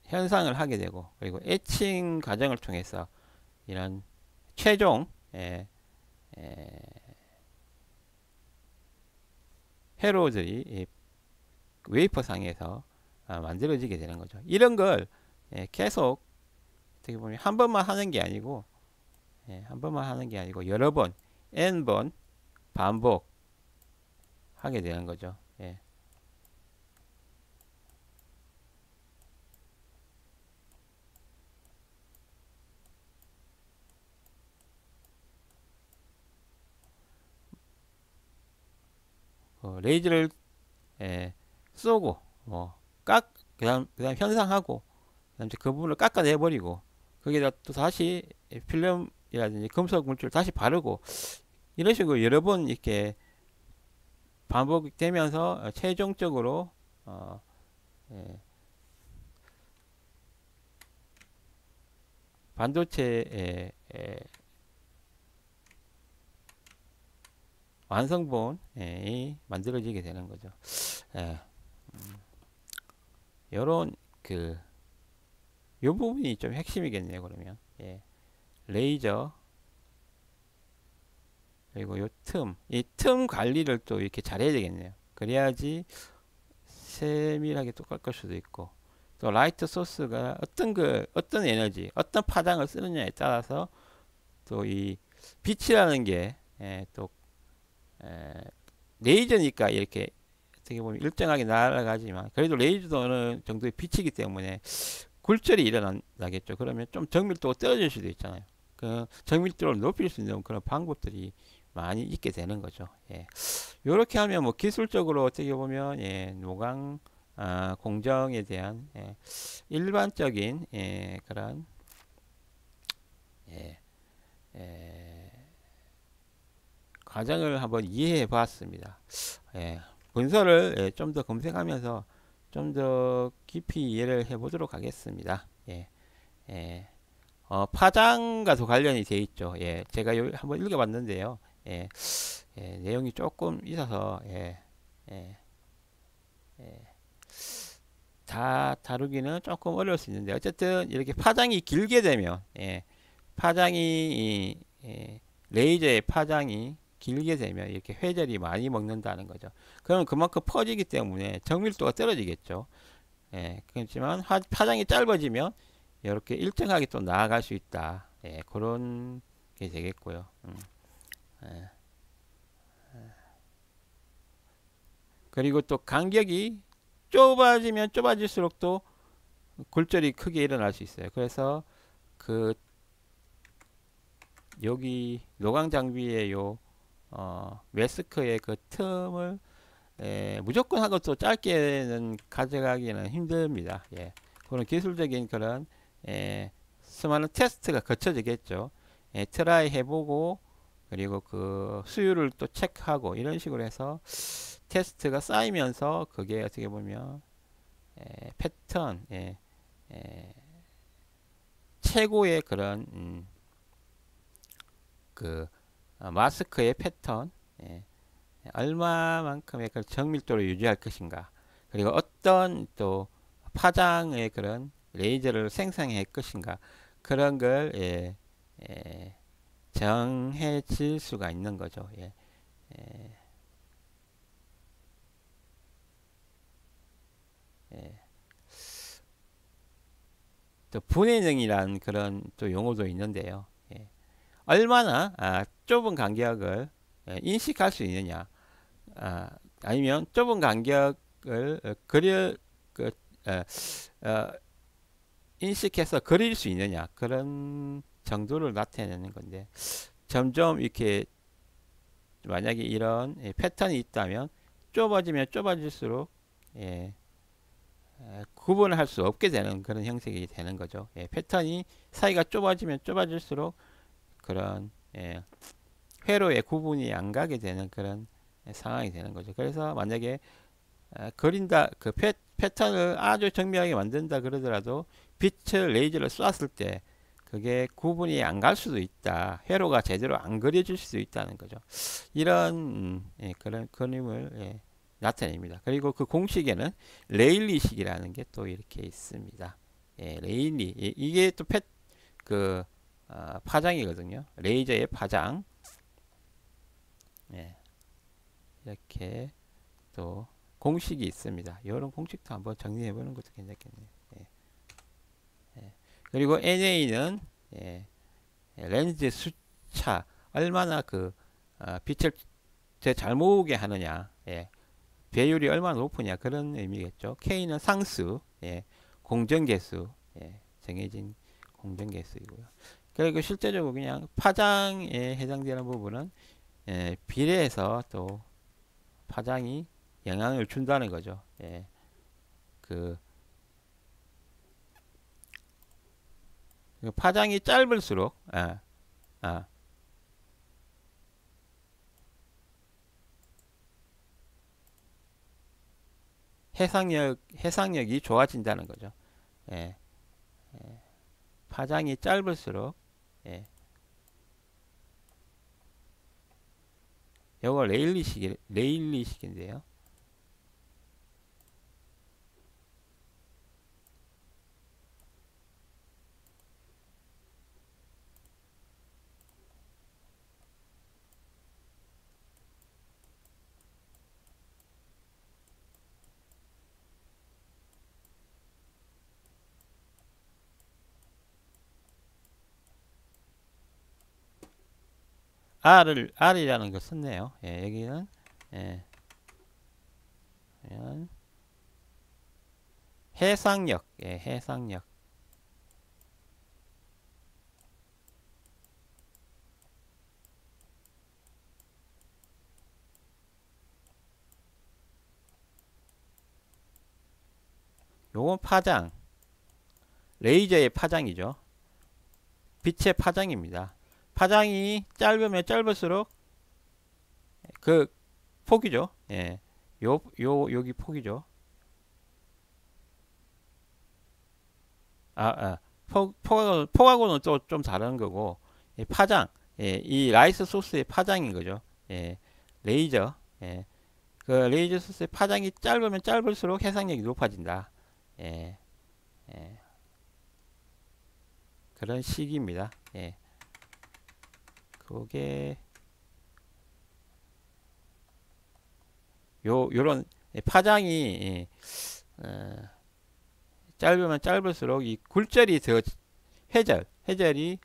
현상을 하게 되고, 그리고 에칭 과정을 통해서 이런 최종 회로들이 웨이퍼 상에서 만들어지게 되는 거죠. 이런 걸 계속 어떻게 보면 한 번만 하는 게 아니고 한 번만 하는 게 아니고 여러 번, n번 반복 하게 되는 거죠. 레이저를 쏘고 그다음 현상하고 그다음 그 부분을 깎아내 버리고 거기다 또 다시 필름이라든지 금속 물질을 다시 바르고 이런 식으로 여러 번 이렇게 반복되면서 최종적으로 반도체의 완성본이 만들어지게 되는 거죠. 요런 요 부분이 좀 핵심이겠네요. 그러면 레이저 그리고 이 틈 관리를 또 이렇게 잘해야 되겠네요. 그래야지 세밀하게 또 깎을 수도 있고 또 라이트 소스가 어떤 에너지 어떤 파장을 쓰느냐에 따라서 또 이 빛이라는 게 또 레이저니까 이렇게 어떻게 보면 일정하게 날아가지만 그래도 레이저도 어느 정도의 빛이기 때문에 굴절이 일어나겠죠. 그러면 좀 정밀도가 떨어질 수도 있잖아요. 그 정밀도를 높일 수 있는 그런 방법들이 많이 있게 되는 거죠. 예. 이렇게 하면 뭐 기술적으로 어떻게 보면 예, 노강 공정에 대한 예, 일반적인 예, 그런 예, 예, 과정을 한번 이해해 봤습니다. 예, 문서를 예, 좀 더 검색하면서 좀 더 깊이 이해를 해 보도록 하겠습니다. 예, 예, 파장과도 관련이 돼 있죠. 예, 제가 한번 읽어봤는데요. 예, 예, 내용이 조금 있어서 예, 예, 예, 다 다루기는 조금 어려울 수 있는데 어쨌든 이렇게 파장이 길게 되면 예, 파장이 레이저의 파장이 길게 되면 이렇게 회절이 많이 먹는다는 거죠. 그러면 그만큼 퍼지기 때문에 정밀도가 떨어지겠죠. 예, 그렇지만 파장이 짧아지면 이렇게 일정하게 또 나아갈 수 있다. 예, 그런 게 되겠고요. 예. 그리고 또 간격이 좁아지면 좁아질수록 또 골절이 크게 일어날 수 있어요. 그래서 그 여기 노광 장비의 요 매스크의 그 틈을 무조건 하고 또 짧게는 가져가기는 힘듭니다. 예. 그런 기술적인 그런 수많은 테스트가 거쳐지겠죠. 예, 트라이 해보고 그리고 그 수율을 또 체크하고 이런 식으로 해서 테스트가 쌓이면서 그게 어떻게 보면 패턴 에, 최고의 그런 그 마스크의 패턴 얼마만큼의 그 정밀도를 유지할 것인가 그리고 어떤 또 파장의 그런 레이저를 생성할 것인가 그런 걸 정해질 수가 있는 거죠. 예. 예. 예. 또 분해능이라는 그런 또 용어도 있는데요. 예. 얼마나 좁은 간격을 인식할 수 있느냐, 아니면 좁은 간격을 그, 어, 어, 인식해서 그릴 수 있느냐 그런 정도를 나타내는 건데 점점 이렇게 만약에 이런 패턴이 있다면 좁아지면 좁아질수록 예, 구분할 수 없게 되는 그런 형식이 되는 거죠. 예, 패턴이 사이가 좁아지면 좁아질수록 그런 회로의 구분이 안 가게 되는 그런 상황이 되는 거죠. 그래서 만약에 그린다 그 패턴을 아주 정밀하게 만든다 그러더라도 빛을 레이저를 쐈을 때 그게 구분이 안 갈 수도 있다. 회로가 제대로 안 그려질 수도 있다는 거죠. 이런 그런 그림을 나타냅니다. 그리고 그 공식에는 레일리식이라는 게 또 이렇게 있습니다. 레일리 이게 또 그 파장이거든요. 레이저의 파장. 이렇게 또 공식이 있습니다. 이런 공식도 한번 정리해 보는 것도 괜찮겠네요. 그리고 NA는 렌즈 수차 얼마나 그 빛을 잘 모으게 하느냐 배율이 얼마나 높으냐 그런 의미겠죠. K는 상수 공정계수 정해진 공정계수이고요. 그리고 실제적으로 그냥 파장에 해당되는 부분은 비례해서 또 파장이 영향을 준다는 거죠. 그 파장이 짧을수록 해상력이 좋아진다는 거죠. 예, 파장이 짧을수록 이거 레일리식인데요. R이라는 거 썼네요. 여기는 해상력, 해상력. 요건 파장, 레이저의 파장이죠. 빛의 파장입니다. 파장이 짧으면 짧을수록 그 폭이죠. 예. 여기 폭이죠. 폭하고는 또 좀 다른 거고, 이 파장, 예, 이 라이트 소스의 파장인 거죠. 예, 레이저, 예, 그 레이저 소스의 파장이 짧으면 짧을수록 해상력이 높아진다. 예, 예, 그런 식입니다. 예, 그게 요런 파장이 어, 짧으면 짧을수록 이 굴절이 더 회절이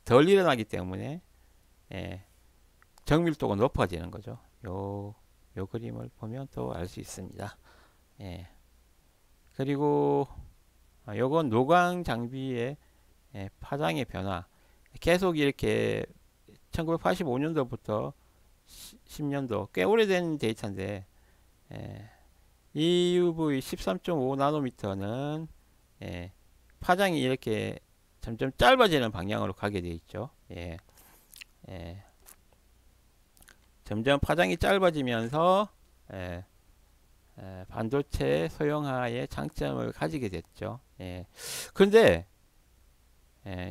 덜 일어나기 때문에 예, 정밀도가 높아지는 거죠. 요 그림을 보면 또 알 수 있습니다. 예. 그리고 요건 노광 장비의 파장의 변화. 계속 이렇게 1985년도부터 10년도 꽤 오래된 데이터인데 EUV 13.5 나노미터는 파장이 이렇게 점점 짧아지는 방향으로 가게 돼 있죠. 예. 예. 점점 파장이 짧아지면서 반도체 소형화의 장점을 가지게 됐죠. 예. 근데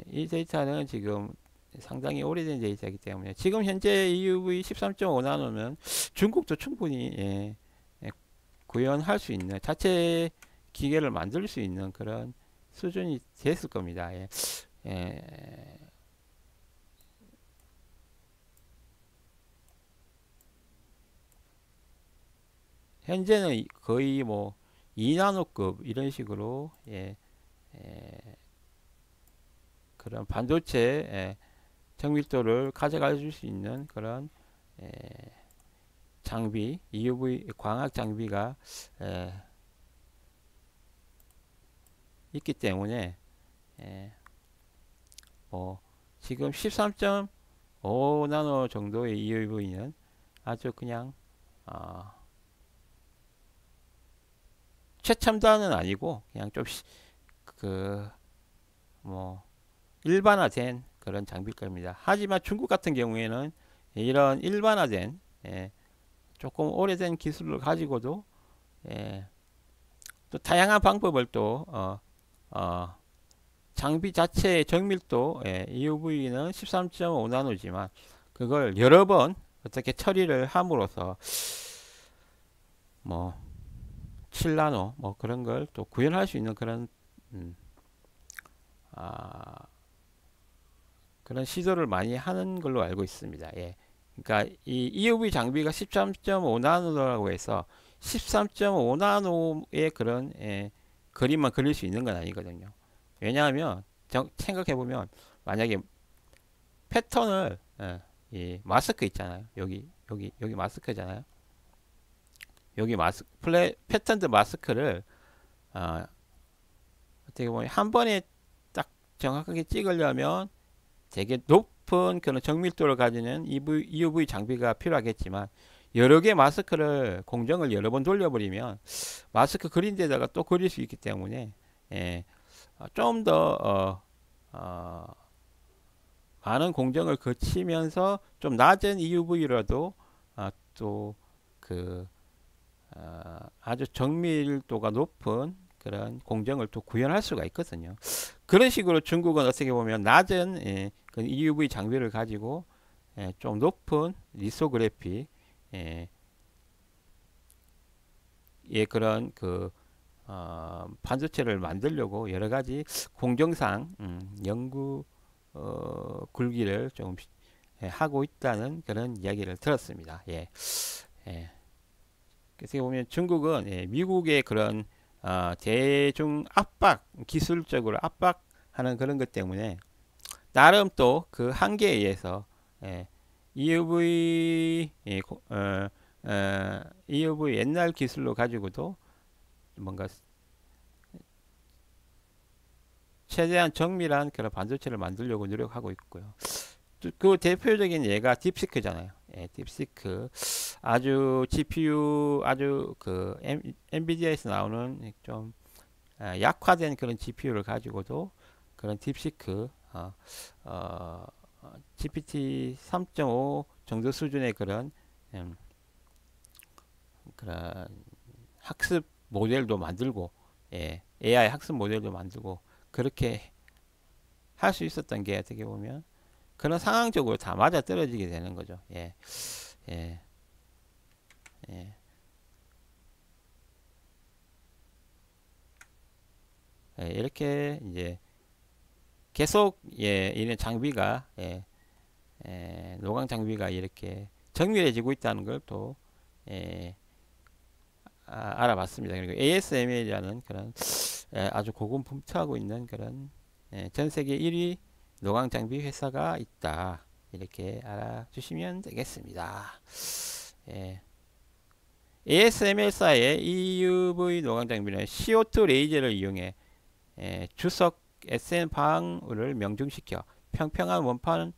이 데이터는 지금 상당히 오래된 데이터이기 때문에 지금 현재 EUV 13.5 나노면 중국도 충분히 구현할 수 있는 자체 기계를 만들 수 있는 그런 수준이 됐을 겁니다. 예. 예. 현재는 거의 뭐 2나노급 이런 식으로 그런 반도체 정밀도를 가져갈 수 있는 그런 장비, EUV 광학 장비가 있기 때문에 뭐 지금 13.5 나노 정도의 EUV는 아주 그냥 최첨단은 아니고 그냥 좀 뭐 일반화된 그런 장비일 겁니다. 하지만 중국 같은 경우에는 이런 일반화된 조금 오래된 기술을 가지고도 또 다양한 방법을 또 장비 자체의 정밀도 EUV는 13.5 나노지만 그걸 여러 번 어떻게 처리를 함으로써 뭐 7나노 뭐 그런 걸 또 구현할 수 있는 그런 그런 시도를 많이 하는 걸로 알고 있습니다. 예. 그러니까 이 EUV 장비가 13.5 나노라고 해서 13.5 나노의 그런 그림만 그릴 수 있는 건 아니거든요. 왜냐하면 생각해 보면 만약에 패턴을 이 마스크 있잖아요. 여기 마스크잖아요. 여기 패턴드 마스크를 어떻게 보면 한 번에 딱 정확하게 찍으려면 되게 높은 그런 정밀도를 가지는 EUV 장비가 필요하겠지만 여러 개 마스크를 공정을 여러 번 돌려버리면 마스크 그린 데다가 또 그릴 수 있기 때문에 좀 더 많은 공정을 거치면서 좀 낮은 EUV라도 또 그 아주 정밀도가 높은 그런 공정을 또 구현할 수가 있거든요. 그런 식으로 중국은 어떻게 보면 낮은 그 EUV 장비를 가지고 좀 높은 리소그래피 그런 그 반도체를 만들려고 여러 가지 공정상 연구 굴기를 좀 하고 있다는 그런 이야기를 들었습니다. 그래서 보면 중국은 미국의 그런 대중 압박, 기술적으로 압박하는 그런 것 때문에 나름 또 그 한계에 의해서 EUV EUV 옛날 기술로 가지고도 뭔가 최대한 정밀한 그런 반도체를 만들려고 노력하고 있고요. 그 대표적인 예가 딥시크잖아요. 예, 딥시크 아주 GPU 아주 그 엔비디아에서 나오는 좀 약화된 그런 GPU를 가지고도 그런 딥시크 어, GPT 3.5 정도 수준의 음, 그런 학습 모델도 만들고 예, AI 학습 모델도 만들고 그렇게 할 수 있었던 게 어떻게 보면 그런 상황적으로 다 맞아 떨어지게 되는 거죠. 예, 예, 예, 예, 이렇게 이제 계속 예, 이런 장비가 노광 장비가 이렇게 정밀해지고 있다는 걸 또 예, 알아봤습니다. 그리고 ASML이라는 그런 아주 고군분투하고 있는 그런 전 세계 1위 노광 장비 회사가 있다. 이렇게 알아주시면 되겠습니다. 예. ASML사의 EUV 노광 장비는 CO2 레이저를 이용해 주석 SN 방울을 명중시켜 평평한 원판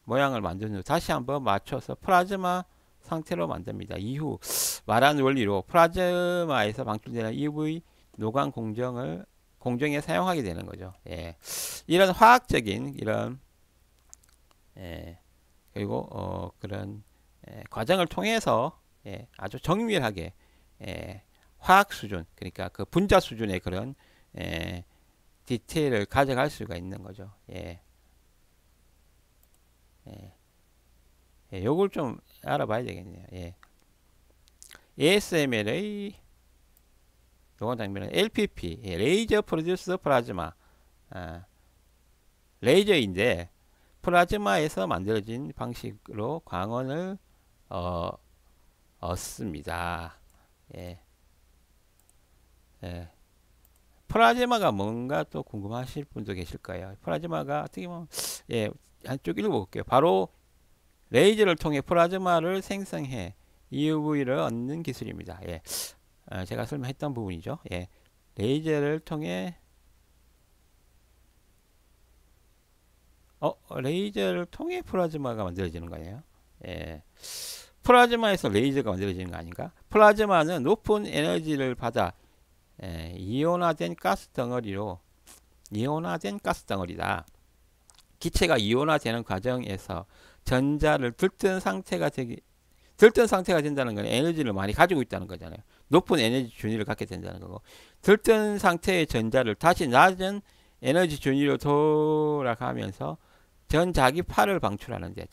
모양을 만든 후 다시 한번 맞춰서 플라즈마 상태로 만듭니다. 이후 말한 원리로 플라즈마에서 방출되는 EUV 노광 공정에 사용하게 되는 거죠. 예. 이런 화학적인 이런 그리고 그런 과정을 통해서 아주 정밀하게 화학 수준 그러니까 그 분자 수준의 그런 디테일을 가져갈 수가 있는 거죠. 예. 예. 예, 요걸 좀 알아봐야 되겠네요. 예. ASML의 요건 장면은 LPP, 레이저 프로듀스 플라즈마, 레이저인데 플라즈마에서 만들어진 방식으로 광원을 어, 얻습니다. 예. 예. 플라즈마가 뭔가 또 궁금하실 분도 계실 거예요. 플라즈마가 어떻게 보면 예, 한쪽 읽어볼게요. 바로 레이저를 통해 플라즈마를 생성해 EUV를 얻는 기술입니다. 예. 제가 설명했던 부분이죠. 예. 레이저를 통해 레이저를 통해 플라즈마가 만들어지는 거예요. 예. 플라즈마에서 레이저가 만들어지는 거 아닌가? 플라즈마는 높은 에너지를 받아 이온화된 가스 덩어리다. 기체가 이온화되는 과정에서 전자를 들뜬 상태가 된다는 건 에너지를 많이 가지고 있다는 거잖아요. 높은 에너지 준위를 갖게 된다는 거고, 들뜬 상태의 전자를 다시 낮은 에너지 준위로 돌아가면서 전자기파를 방출하는데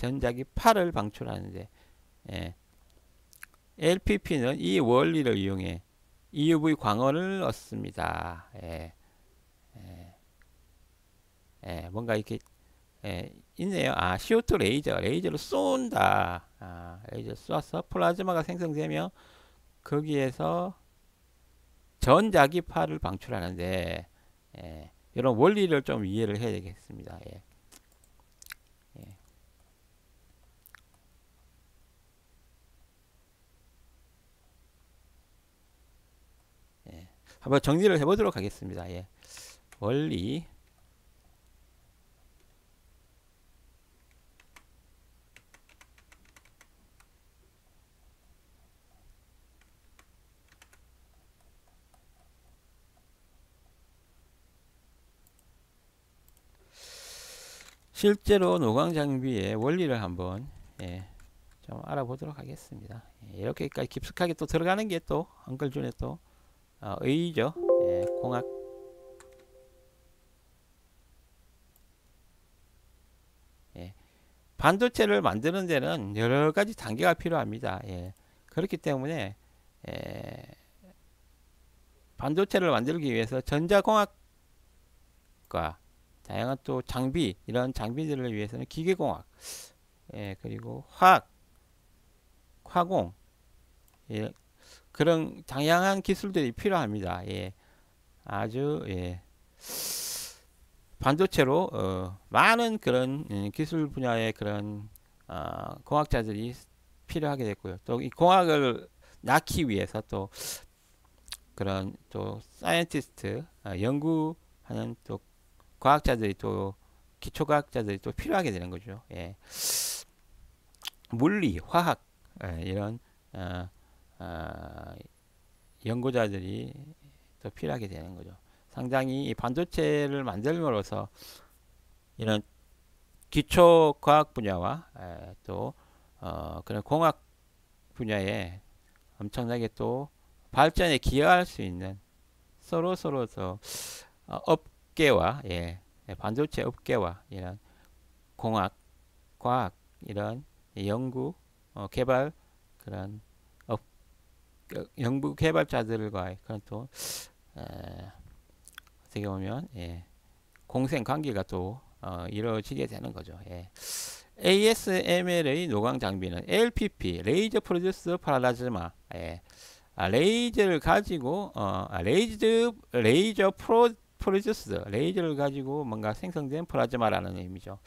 예. LPP는 이 원리를 이용해 EUV 광원을 얻습니다. 뭔가 이렇게 있네요. CO2 레이저를 쏜다. 레이저 쏘아서 플라즈마가 생성되며 거기에서 전자기파를 방출하는데 이런 원리를 좀 이해를 해야 되겠습니다. 예. 한번 정리를 해보도록 하겠습니다. 예. 원리 실제로 노광 장비의 원리를 한번 좀 알아보도록 하겠습니다. 이렇게까지 깊숙하게 또 들어가는 게 또 한글준의 또 의의죠. 공학 반도체를 만드는 데는 여러 가지 단계가 필요합니다. 그렇기 때문에 반도체를 만들기 위해서 전자공학과 다양한 또 이런 장비들을 위해서는 기계공학, 그리고 화공, 그런 다양한 기술들이 필요합니다. 아주 반도체로 많은 그런 기술 분야의 그런 공학자들이 필요하게 됐고요. 또 이 공학을 낳기 위해서 또 그런 또 사이언티스트 연구하는 또 과학자들이 또 기초과학자들이 또 필요하게 되는 거죠. 물리, 화학 이런 어, 어, 연구자들이 또 필요하게 되는 거죠. 상당히 이 반도체를 만들므로써 이런 기초 과학 분야와 또 그런 공학 분야에 엄청나게 또 발전에 기여할 수 있는 서로 더 업계와 반도체 업계와 이런 공학, 과학 이런 연구, 개발 그런 업, 연구 개발자들과의 그런 또 어떻게 보면 공생 관계가 또 이루어지게 되는 거죠. ASML의 노광 장비는 LPP, 레이저 프로듀스 플라즈마, 레이저를 가지고 레이저 프로듀스, 레이저를 가지고 뭔가 생성된 플라즈마라는 의미죠.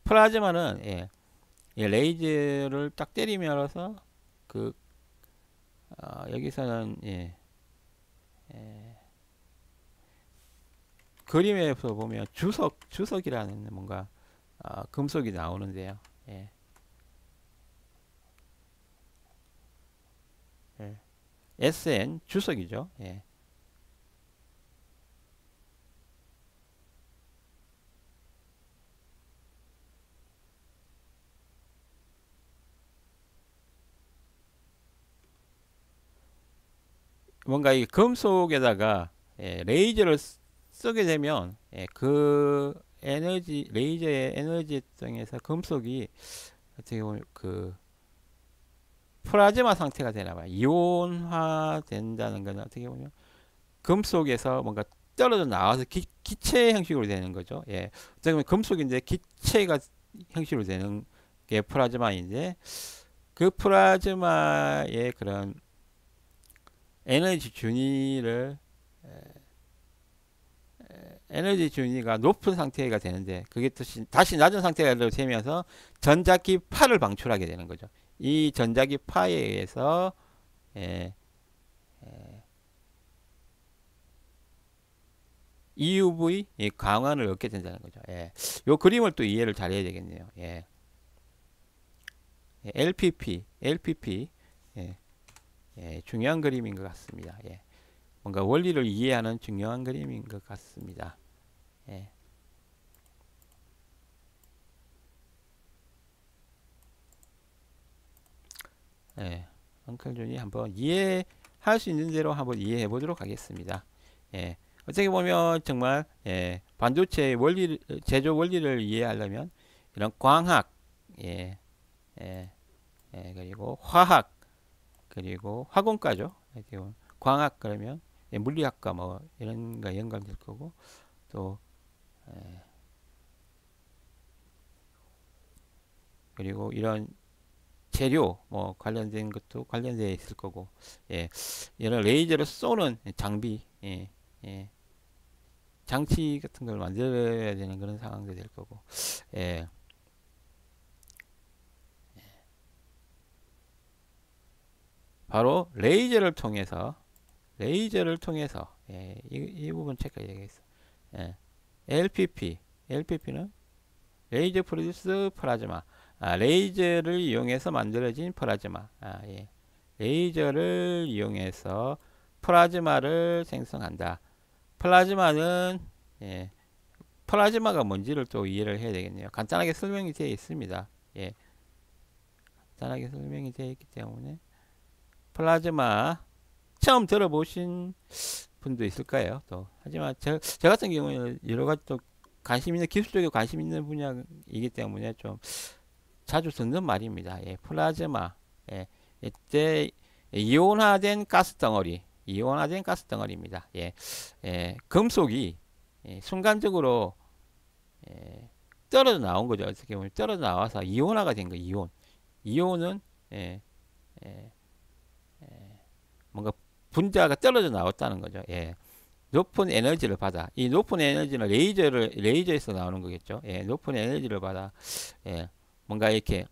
플라즈마는 레이저를 딱 때리면서 그 여기서는 그림에서 보면 주석이라는 뭔가 금속이 나오는데요. 예. 예. SN 주석이죠. 예. 뭔가 이 금속에다가 레이저를 쓰게 되면 그 에너지 레이저의 에너지성에서 금속이 어떻게 보면 그 플라즈마 상태가 되나 봐요. 이온화 된다는 건 어떻게 보면 금속에서 뭔가 떨어져 나와서 기체 형식으로 되는 거죠. 어떻게 보면 금속인데 기체가 형식으로 되는 게 플라즈마인데 그 플라즈마의 그런 에너지 준위를 에너지 준위가 높은 상태가 되는데 그게 다시 낮은 상태가 되면서 전자기 파를 방출하게 되는 거죠. 이 전자기 파에 의해서 EUV 광원을 얻게 된다는 거죠. 요 그림을 또 이해를 잘 해야 되겠네요. LPP 중요한 그림인 것 같습니다. 뭔가 원리를 이해하는 중요한 그림인 것 같습니다. 엉클존이 한번 이해할 수 있는 대로 한번 이해해 보도록 하겠습니다. 어떻게 보면 정말 반도체 원리 제조 원리를 이해하려면 이런 광학 그리고 화학 그리고 화공과죠. 광학 그러면 물리학과 뭐 이런 거 연관될 거고 또 그리고 이런 재료 뭐 관련된 것도 관련되어 있을 거고 이런 레이저를 쏘는 장비 장치 같은 걸 만들어야 되는 그런 상황도 될 거고 바로 레이저를 통해서 이 부분 체크해야 되겠어. LPP는 레이저 프로듀스 플라즈마. 레이저를 이용해서 만들어진 플라즈마. 레이저를 이용해서 플라즈마를 생성한다. 플라즈마는 플라즈마가 뭔지를 또 이해를 해야 되겠네요. 간단하게 설명이 되어 있습니다. 간단하게 설명이 되어 있기 때문에 플라즈마 처음 들어보신 분도 있을 거예요. 또 하지만 저 같은 경우는 여러 가지 또 관심 있는 기술적인 관심 있는 분야이기 때문에 좀 자주 듣는 말입니다. 플라즈마 이때 이온화된 가스 덩어리입니다. 금속이 순간적으로 떨어져 나온 거죠. 어떻게 보면 떨어져 나와서 이온화가 된 거예요. 이온은 뭔가 분자가 떨어져 나왔다는 거죠. 높은 에너지를 받아. 이 높은 에너지는 레이저에서 나오는 거겠죠. 높은 에너지를 받아. 뭔가 이렇게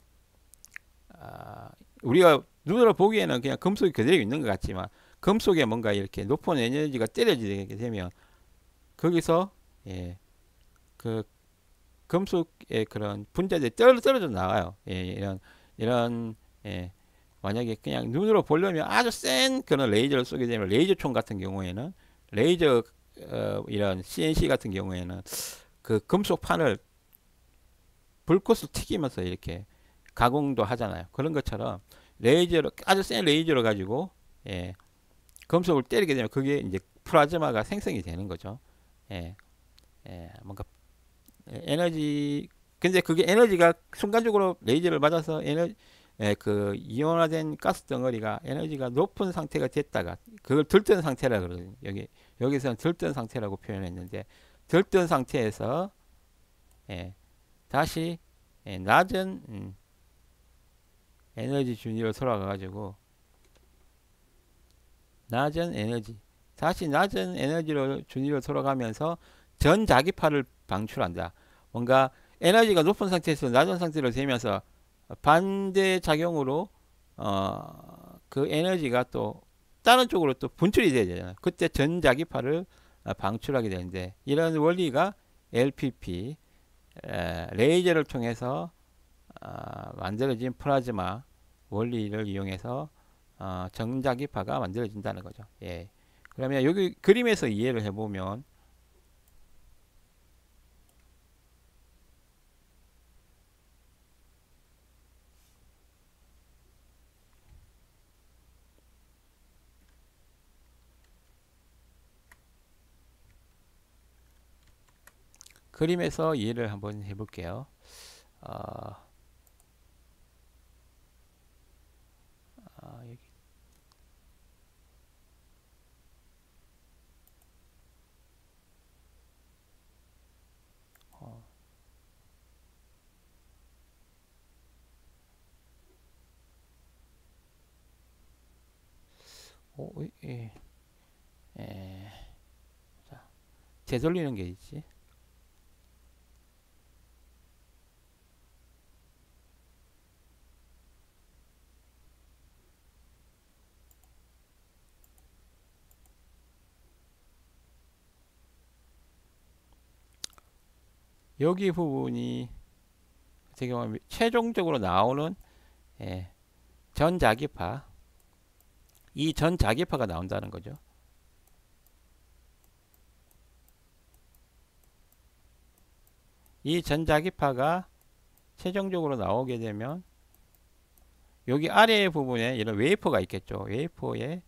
우리가 눈으로 보기에는 그냥 금속이 그대로 있는 것 같지만 금속에 뭔가 이렇게 높은 에너지가 때려지게 되면 거기서 그 금속의 그런 분자들이 떨어져 나와요. 이런 이런 만약에 그냥 눈으로 보려면 아주 센 그런 레이저를 쏘게 되면 레이저총 같은 경우에는 레이저 이런 CNC 같은 경우에는 그 금속 판을 불꽃을 튀기면서 이렇게 가공도 하잖아요. 그런 것처럼 레이저로 아주 센 레이저로 가지고 금속을 때리게 되면 그게 이제 플라즈마가 생성이 되는 거죠. 예, 뭔가 에너지 근데 그게 에너지가 순간적으로 레이저를 맞아서 그 이온화된 가스 덩어리가 에너지가 높은 상태가 됐다가 그걸 들뜬 상태라 그러거든요. 여기서는 들뜬 상태라고 표현했는데 들뜬 상태에서 다시 낮은 에너지 준위로 돌아가 가지고 낮은 에너지 다시 낮은 에너지로 준위로 돌아가면서 전자기파를 방출한다. 뭔가 에너지가 높은 상태에서 낮은 상태로 되면서 반대 작용으로 그 에너지가 또 다른 쪽으로 또 분출이 돼야 되잖아요. 그때 전자기파를 방출하게 되는데 이런 원리가 LPP 레이저를 통해서 만들어진 플라즈마 원리를 이용해서 전자기파가 만들어진다는 거죠. 예. 그러면 여기 그림에서 이해를 해보면 그림에서 이해를 한번 해볼게요. 어, 여기 어, 예, 예, 자, 되돌리는 게 있지. 여기 부분이 어떻게 보면 최종적으로 나오는 예, 전자기파 이 전자기파가 나온다는 거죠. 이 전자기파가 최종적으로 나오게 되면 여기 아래 부분에 이런 웨이퍼가 있겠죠. 웨이퍼에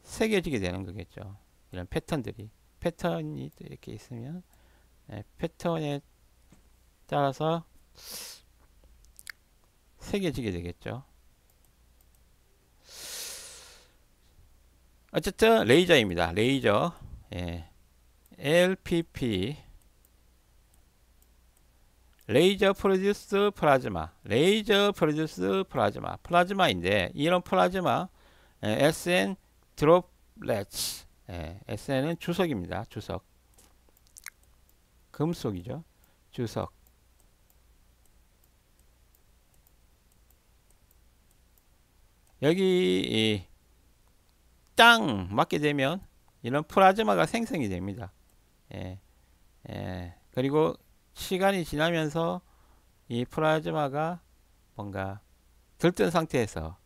새겨지게 되는 거겠죠. 이런 패턴이 이렇게 있으면 패턴에 따라서 새겨지게 되겠죠. 어쨌든 레이저입니다. 레이저 LPP 레이저 프로듀스 플라즈마 레이저 프로듀스 플라즈마인데 이런 플라즈마 SN 드롭렛츠 SN은 주석입니다. 주석 금속이죠. 주석 여기 땅 맞게 되면 이런 플라즈마가 생성이 됩니다. 그리고 시간이 지나면서 이 플라즈마가 뭔가 들뜬 상태에서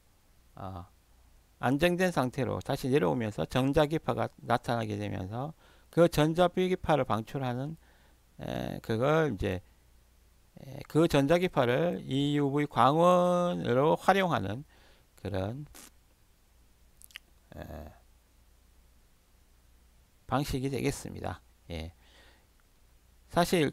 안정된 상태로 다시 내려오면서 전자기파가 나타나게 되면서 그 전자기파를 방출하는 그걸 이제 그 전자기파를 EUV 광원으로 활용하는 그런 방식이 되겠습니다. 예. 사실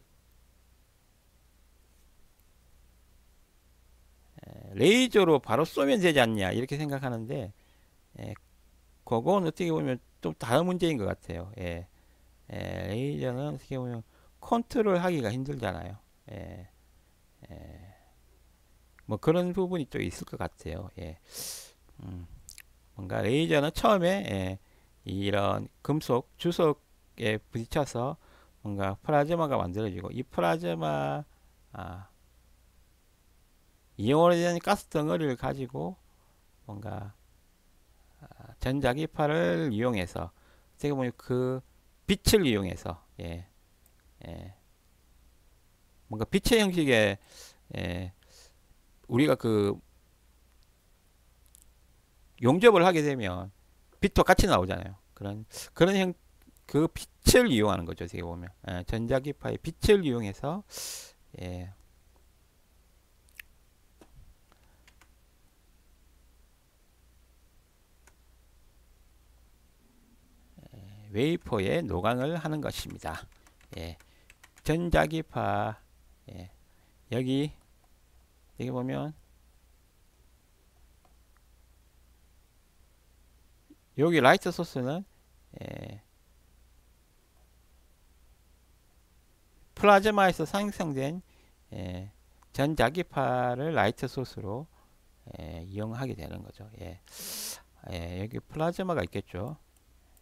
레이저로 바로 쏘면 되지 않냐 이렇게 생각하는데 그건 어떻게 보면 좀 다른 문제인 것 같아요. 레이저는 어떻게 보면 컨트롤 하기가 힘들잖아요. 뭐 그런 부분이 또 있을 것 같아요. 뭔가 레이저는 처음에 이런 금속 주석에 부딪혀서 뭔가 플라즈마가 만들어지고 이 플라즈마 이온화된 가스 덩어리를 가지고 뭔가 전자기파를 이용해서 어떻게 보면 그 빛을 이용해서 뭔가 빛의 형식의 우리가 그 용접을 하게 되면 빛도 같이 나오잖아요. 그런 그 빛을 이용하는 거죠. 어떻게 보면 전자기파의 빛을 이용해서 예, 웨이퍼에 노광을 하는 것입니다. 예, 전자기파 예, 여기 보면 여기 라이트 소스는 예, 플라즈마에서 생성된 예, 전자기파를 라이트 소스로 이용하게 되는 거죠. 예. 여기 플라즈마가 있겠죠.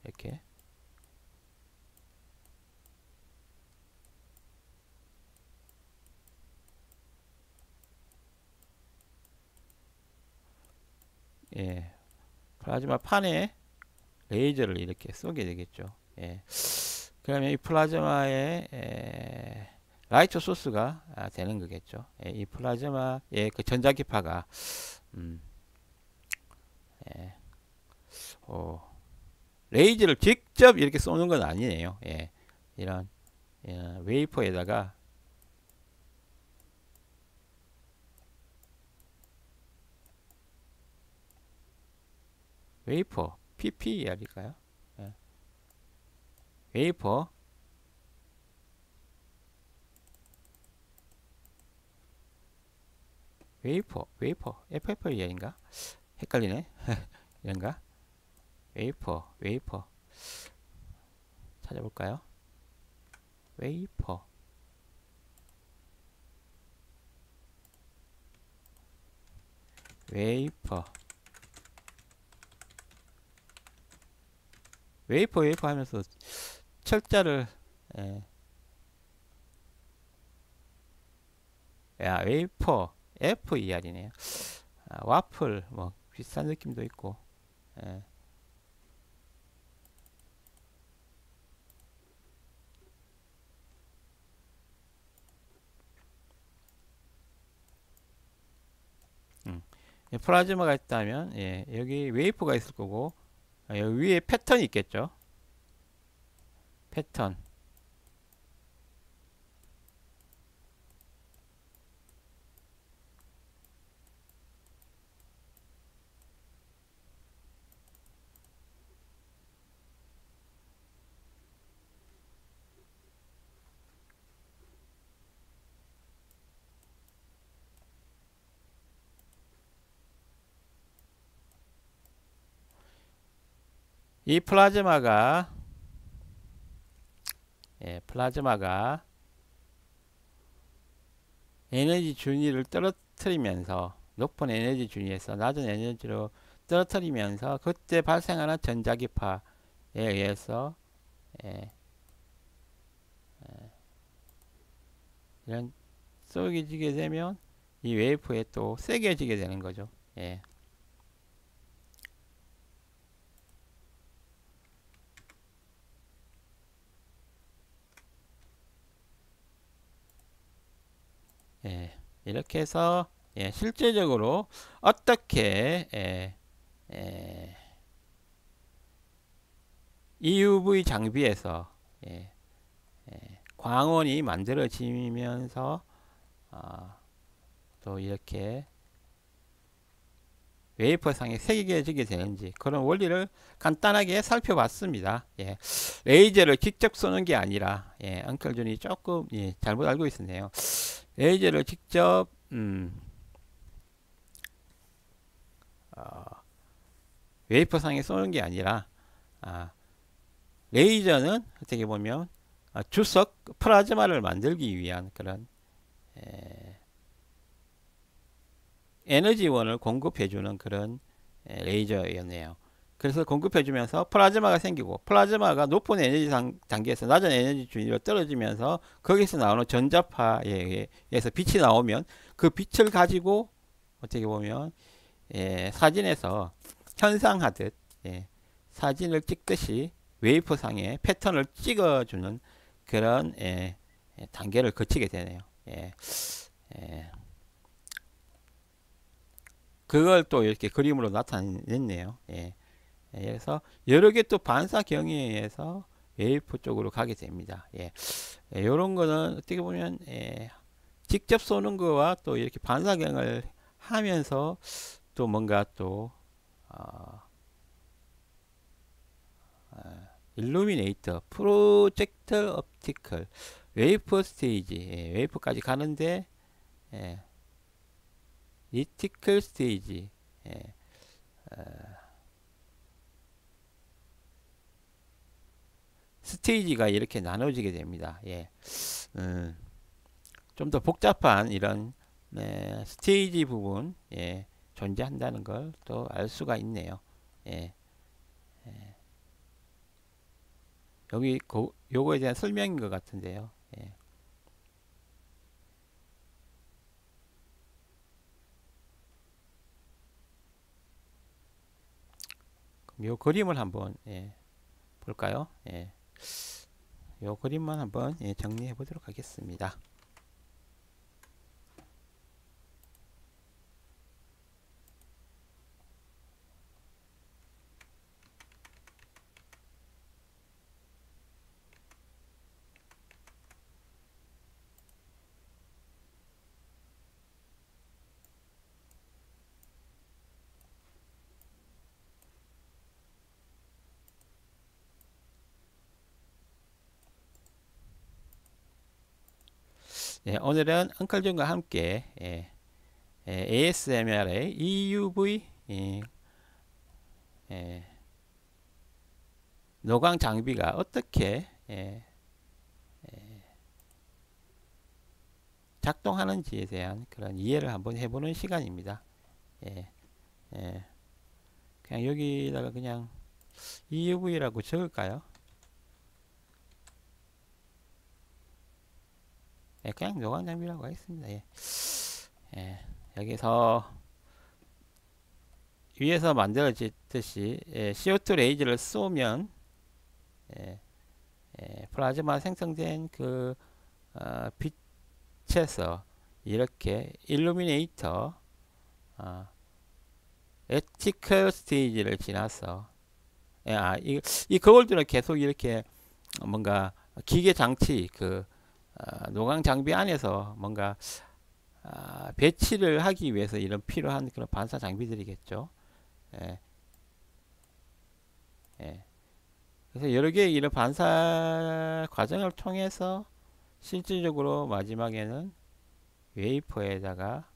이렇게 예, 플라즈마 판에 레이저를 이렇게 쏘게 되겠죠. 예. 그러면 이 플라즈마의 라이트 소스가 되는 거겠죠. 예, 이 플라즈마의 그 전자기파가 음, 예, 레이저를 직접 이렇게 쏘는 건 아니네요. 예, 이런 웨이퍼에다가 웨이퍼 PPR일까요? 예. 웨이퍼 웨이퍼 FFER인가? 헷갈리네. 이런가? 웨이퍼 찾아볼까요? 웨이퍼 웨이퍼 하면서 철자를 웨이퍼 FER이네요. 와플 뭐 비슷한 느낌도 있고 예. 플라즈마가 있다면 여기 웨이퍼가 있을 거고 여기 위에 패턴이 있겠죠. 패턴 이 플라즈마가 에너지 준위를 떨어뜨리면서 높은 에너지 준위에서 낮은 에너지로 떨어뜨리면서 그때 발생하는 전자기파에 의해서 이런 쏘게 지게 되면 이 웨이프에 또 세게 지게 되는 거죠. 예. 이렇게 해서 실제적으로 어떻게 EUV 장비에서 광원이 만들어지면서 또 이렇게 웨이퍼상에 새겨지게 되는지 그런 원리를 간단하게 살펴봤습니다. 레이저를 직접 쏘는 게 아니라 엉클준이 조금 잘못 알고 있었네요. 레이저를 직접 웨이퍼상에 쏘는 게 아니라 레이저는 어떻게 보면 주석 플라즈마를 만들기 위한 그런 에너지원을 공급해주는 그런 레이저였네요. 그래서 공급해주면서 플라즈마가 생기고 플라즈마가 높은 에너지 단계에서 낮은 에너지 준위로 떨어지면서 거기서 나오는 전자파에 의해서 빛이 나오면 그 빛을 가지고 어떻게 보면 사진에서 현상하듯 사진을 찍듯이 웨이퍼상에 패턴을 찍어주는 그런 단계를 거치게 되네요. 그걸 또 이렇게 그림으로 나타냈네요. 예. 그래서 여러 개 또 반사 경위에서 웨이프 쪽으로 가게 됩니다. 예. 이런 거는 어떻게 보면 직접 쏘는 거와 또 이렇게 반사경을 하면서 또 뭔가 또 일루미네이터, 프로젝터 옵티컬, 웨이퍼 스테이지, 웨이퍼까지 가는데 리티클 스테이지, 스테이지가 이렇게 나눠지게 됩니다. 예. 좀 더 복잡한 이런 스테이지 부분 존재한다는 걸 또 알 수가 있네요. 예. 여기 요거에 대한 설명인 것 같은데요. 예. 그럼 요 그림을 한번 볼까요? 요 그림만 한번 정리해 보도록 하겠습니다. 오늘은 엉클존과 함께 ASMR의 EUV 노광 장비가 어떻게 작동하는지에 대한 그런 이해를 한번 해보는 시간입니다. 그냥 여기다가 그냥 EUV라고 적을까요? 그냥 노광 장비라고 하겠습니다. 여기서 위에서 만들어지듯이 CO2 레이저를 쏘면 플라즈마 생성된 그 빛에서 이렇게 일루미네이터 에티컬 스테이지를 지나서 이 거울들은 계속 이렇게 뭔가 기계 장치 노광 장비 안에서 뭔가 배치를 하기 위해서 이런 필요한 그런 반사 장비들이겠죠. 그래서 여러 개의 이런 반사 과정을 통해서 실질적으로 마지막에는 웨이퍼에다가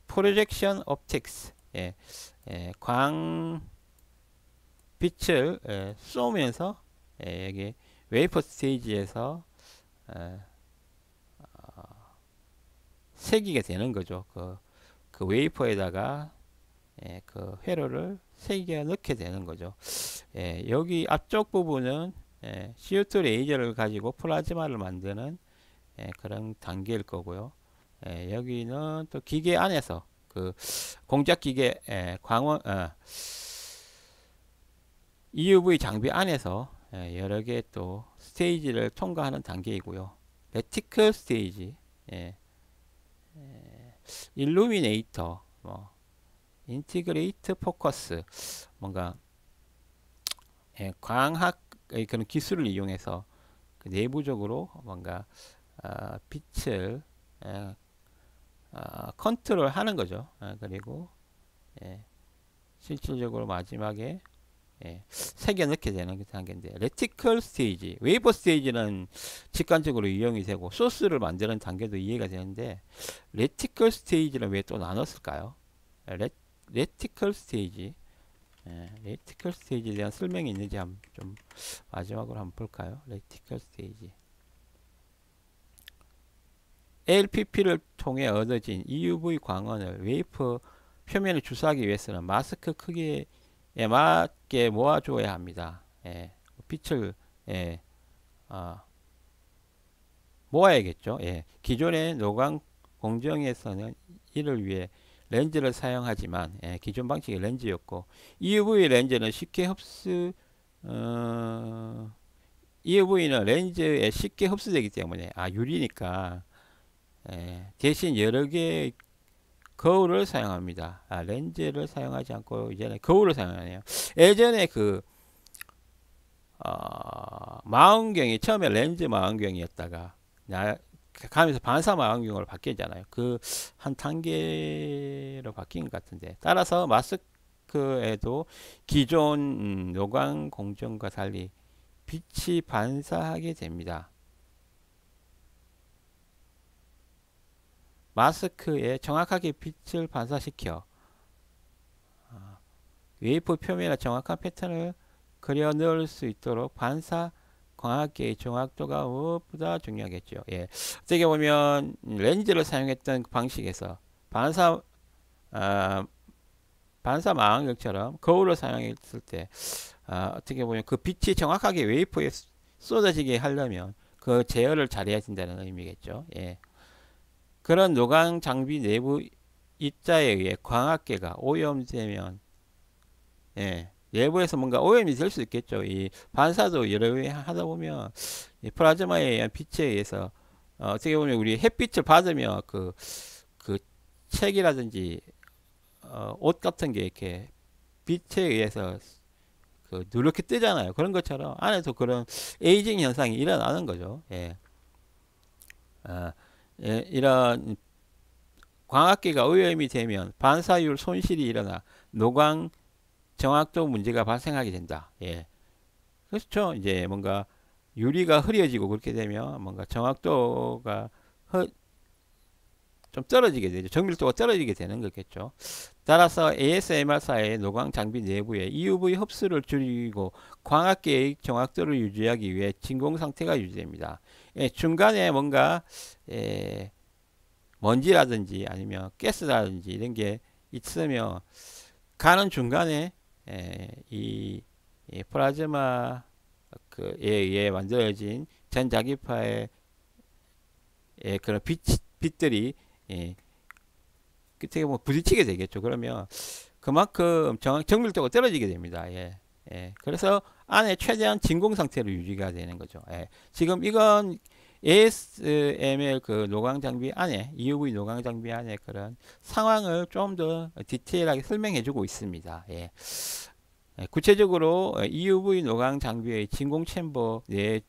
프로젝션 옵틱스 광 빛을 쏘면서 여기 웨이퍼 스테이지에서 새기게 되는 거죠. 그 웨이퍼에다가 그 회로를 새겨 넣게 되는 거죠. 여기 앞쪽 부분은 CO2 레이저를 가지고 플라즈마를 만드는 그런 단계일 거고요. 여기는 또 기계 안에서 그 공작 기계 광원 EUV 장비 안에서 여러 개 또 스테이지를 통과하는 단계이고요. 레티클 스테이지, 일루미네이터, 인티그레이트 포커스, 뭔가 광학의 그런 기술을 이용해서 그 내부적으로 뭔가 빛을 컨트롤 하는 거죠. 그리고 실질적으로 마지막에 새겨 넣게 되는 그 단계인데, 레티컬 스테이지, 웨이퍼 스테이지는 직관적으로 이용이 되고 소스를 만드는 단계도 이해가 되는데, 레티컬 스테이지는 왜 또 나눴을까요? 레티컬 스테이지, 레티컬 스테이지에 대한 설명이 있는지 한번 좀 마지막으로 한번 볼까요? 레티컬 스테이지, LPP를 통해 얻어진 EUV 광원을 웨이퍼 표면에 주사하기 위해서는 마스크 크기에 맞게 모아줘야 합니다. 빛을 모아야겠죠. 기존의 노광 공정에서는 이를 위해 렌즈를 사용하지만 기존 방식의 렌즈였고, EUV 렌즈는 쉽게 EUV는 렌즈에 쉽게 흡수되기 때문에 유리니까 대신 여러 개의 거울을 사용합니다. 렌즈를 사용하지 않고 이제는 거울을 사용하네요. 예전에 그 망원경이 처음에 렌즈 망원경이었다가 가면서 반사 망원경으로 바뀌었잖아요. 그 한 단계로 바뀐 것 같은데, 따라서 마스크에도 기존 노광 공정과 달리 빛이 반사하게 됩니다. 마스크에 정확하게 빛을 반사시켜 웨이프 표면에 정확한 패턴을 그려 넣을 수 있도록 반사 광학계의 정확도가 무엇보다 중요하겠죠. 예. 어떻게 보면 렌즈를 사용했던 방식에서 반사 반사 망원경처럼 거울을 사용했을 때 어떻게 보면 그 빛이 정확하게 웨이프에 쏟아지게 하려면 그 제어를 잘해야 된다는 의미겠죠. 예. 그런 노광 장비 내부 입자에 의해 광학계가 오염되면 내부에서 뭔가 오염이 될 수 있겠죠. 이 반사도 여러 개 하다 보면 이 플라즈마에 의한 빛에 의해서 어떻게 보면 우리 햇빛을 받으면 그 책이라든지 옷 같은 게 이렇게 빛에 의해서 누렇게 뜨잖아요. 그런 것처럼 안에서 그런 에이징 현상이 일어나는 거죠. 예. 이런 광학계가 오염이 되면 반사율 손실이 일어나 노광 정확도 문제가 발생하게 된다. 예. 그렇죠. 이제 뭔가 유리가 흐려지고 그렇게 되면 뭔가 정확도가 좀 떨어지게 되죠. 정밀도가 떨어지게 되는 거겠죠. 따라서 ASMR사의 노광 장비 내부에 EUV 흡수를 줄이고 광학계의 정확도를 유지하기 위해 진공 상태가 유지됩니다. 예, 중간에 뭔가 먼지라든지 아니면 가스라든지 이런 게 있으면 가는 중간에 이 플라즈마 에 의해 만들어진 전자기파의 그런 빛들이 끝에 뭐 부딪히게 되겠죠. 그러면 그만큼 정밀도가 떨어지게 됩니다. 그래서 안에 최대한 진공 상태로 유지가 되는 거죠. 지금 이건 ASML 그 노광 장비 안에 EUV 노광 장비 안에 그런 상황을 좀 더 디테일하게 설명해 주고 있습니다. 구체적으로 EUV 노광 장비의 진공 챔버 내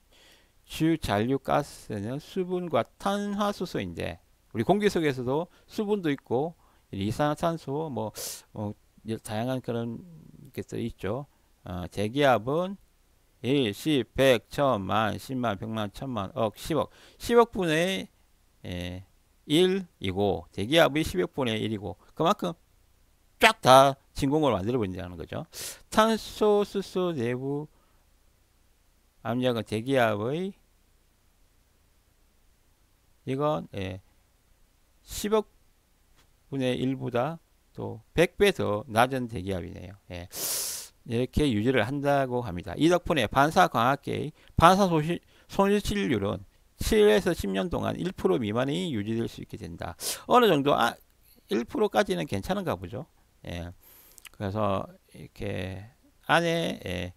주 잔류 가스는 수분과 탄화수소인데, 우리 공기 속에서도 수분도 있고 이산화탄소 다양한 그런 게 있죠. 대기압은 1, 10, 100, 1000만, 10만, 100만, 1000만, 억, 10억 10억분의 1이고 대기압이 10억분의 1이고 그만큼 쫙 다 진공을 만들어 버린다는 거죠. 탄소, 수소 내부 압력은 대기압의 이건 10억 분의 1보다 또 100배 더 낮은 대기압이네요. 이렇게 유지를 한다고 합니다. 이 덕분에 반사 광학계의 반사 손실률은 7에서 10년 동안 1% 미만이 유지될 수 있게 된다. 어느 정도 1%까지는 괜찮은가 보죠. 그래서 이렇게 안에